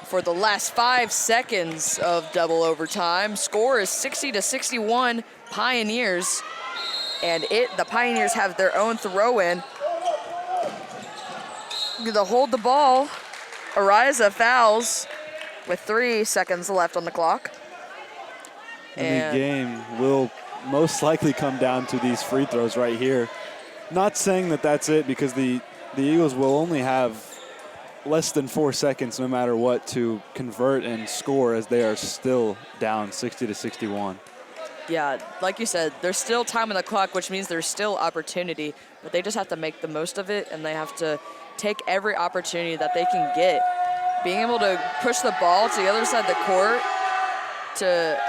for the last 5 seconds of double overtime. Score is 60-61 Pioneers. And the Pioneers have their own throw-in. They'll hold the ball. Ariza fouls with 3 seconds left on the clock. And the game will most likely come down to these free throws right here. Not saying that that's it, because the Eagles will only have less than 4 seconds no matter what to convert and score, as they are still down 60-61. Yeah, like you said, there's still time on the clock, which means there's still opportunity, but they just have to make the most of it, and they have to take every opportunity that they can get. Being able to push the ball to the other side of the court to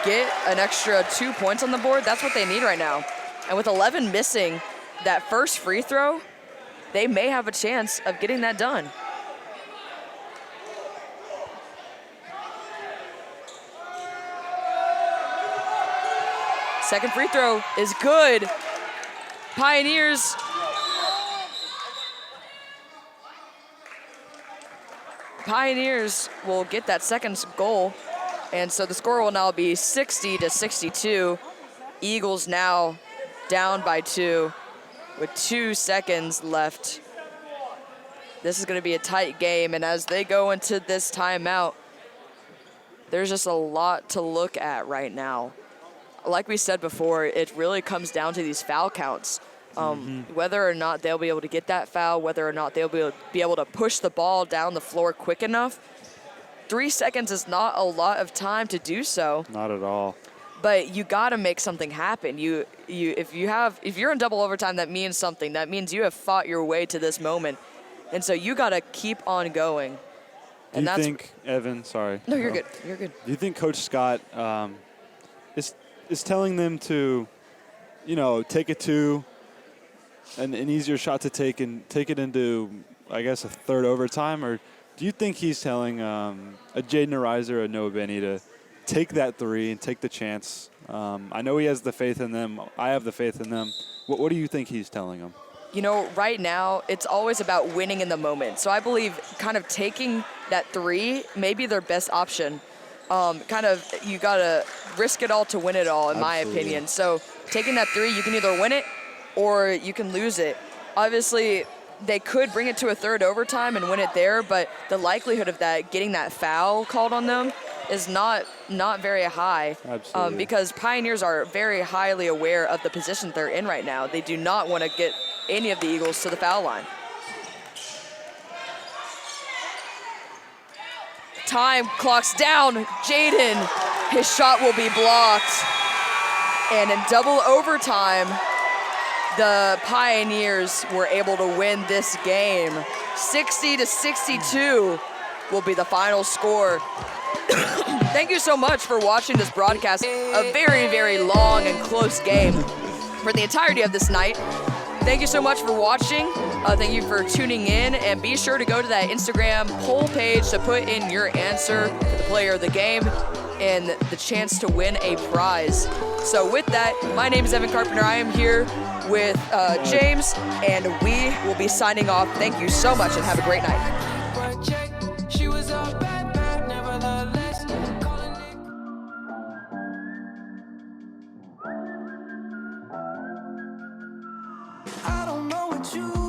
get an extra 2 points on the board, that's what they need right now. And with 11 missing, that first free throw, they may have a chance of getting that done. Second free throw is good. Pioneers will get that second goal, and so the score will now be 60-62. Eagles now down by 2 with 2 seconds left. This is going to be a tight game, and as they go into this timeout, there's just a lot to look at right now. Like we said before, it really comes down to these foul counts. Whether or not they'll be able to get that foul, whether or not they'll be able to push the ball down the floor quick enough. 3 seconds is not a lot of time to do so. Not at all. But you got to make something happen. If you're in double overtime, that means something. That means you have fought your way to this moment, and so you got to keep on going. Do you think, Evan? Sorry. No, you're good. You're good. Do you think Coach Scott is telling them to, take it to an easier shot to take and take it into, I guess, a third overtime, or do you think he's telling a Jaden Ariza or a Noah Benny to take that three and take the chance? I know he has the faith in them. I have the faith in them. What do you think he's telling them? Right now, it's always about winning in the moment. So I believe kind of taking that three may be their best option. You got to risk it all to win it all, in my opinion. So taking that three, you can either win it or you can lose it. Obviously, they could bring it to a third overtime and win it there, but the likelihood of that getting that foul called on them is not very high. Absolutely. Because Pioneers are very highly aware of the position they're in right now. They do not want to get any of the Eagles to the foul line. Time clocks down. Jaden, his shot will be blocked. And in double overtime, the Pioneers were able to win this game. 60-62 will be the final score. Thank you so much for watching this broadcast. A very, very long and close game for the entirety of this night. Thank you so much for watching. Thank you for tuning in, and be sure to go to that Instagram poll page to put in your answer for the player of the game and the chance to win a prize. So with that, my name is Evan Carpenter. I am here with James, and we will be signing off. Thank you so much and have a great night. She was a bad, nevertheless. I don't know what you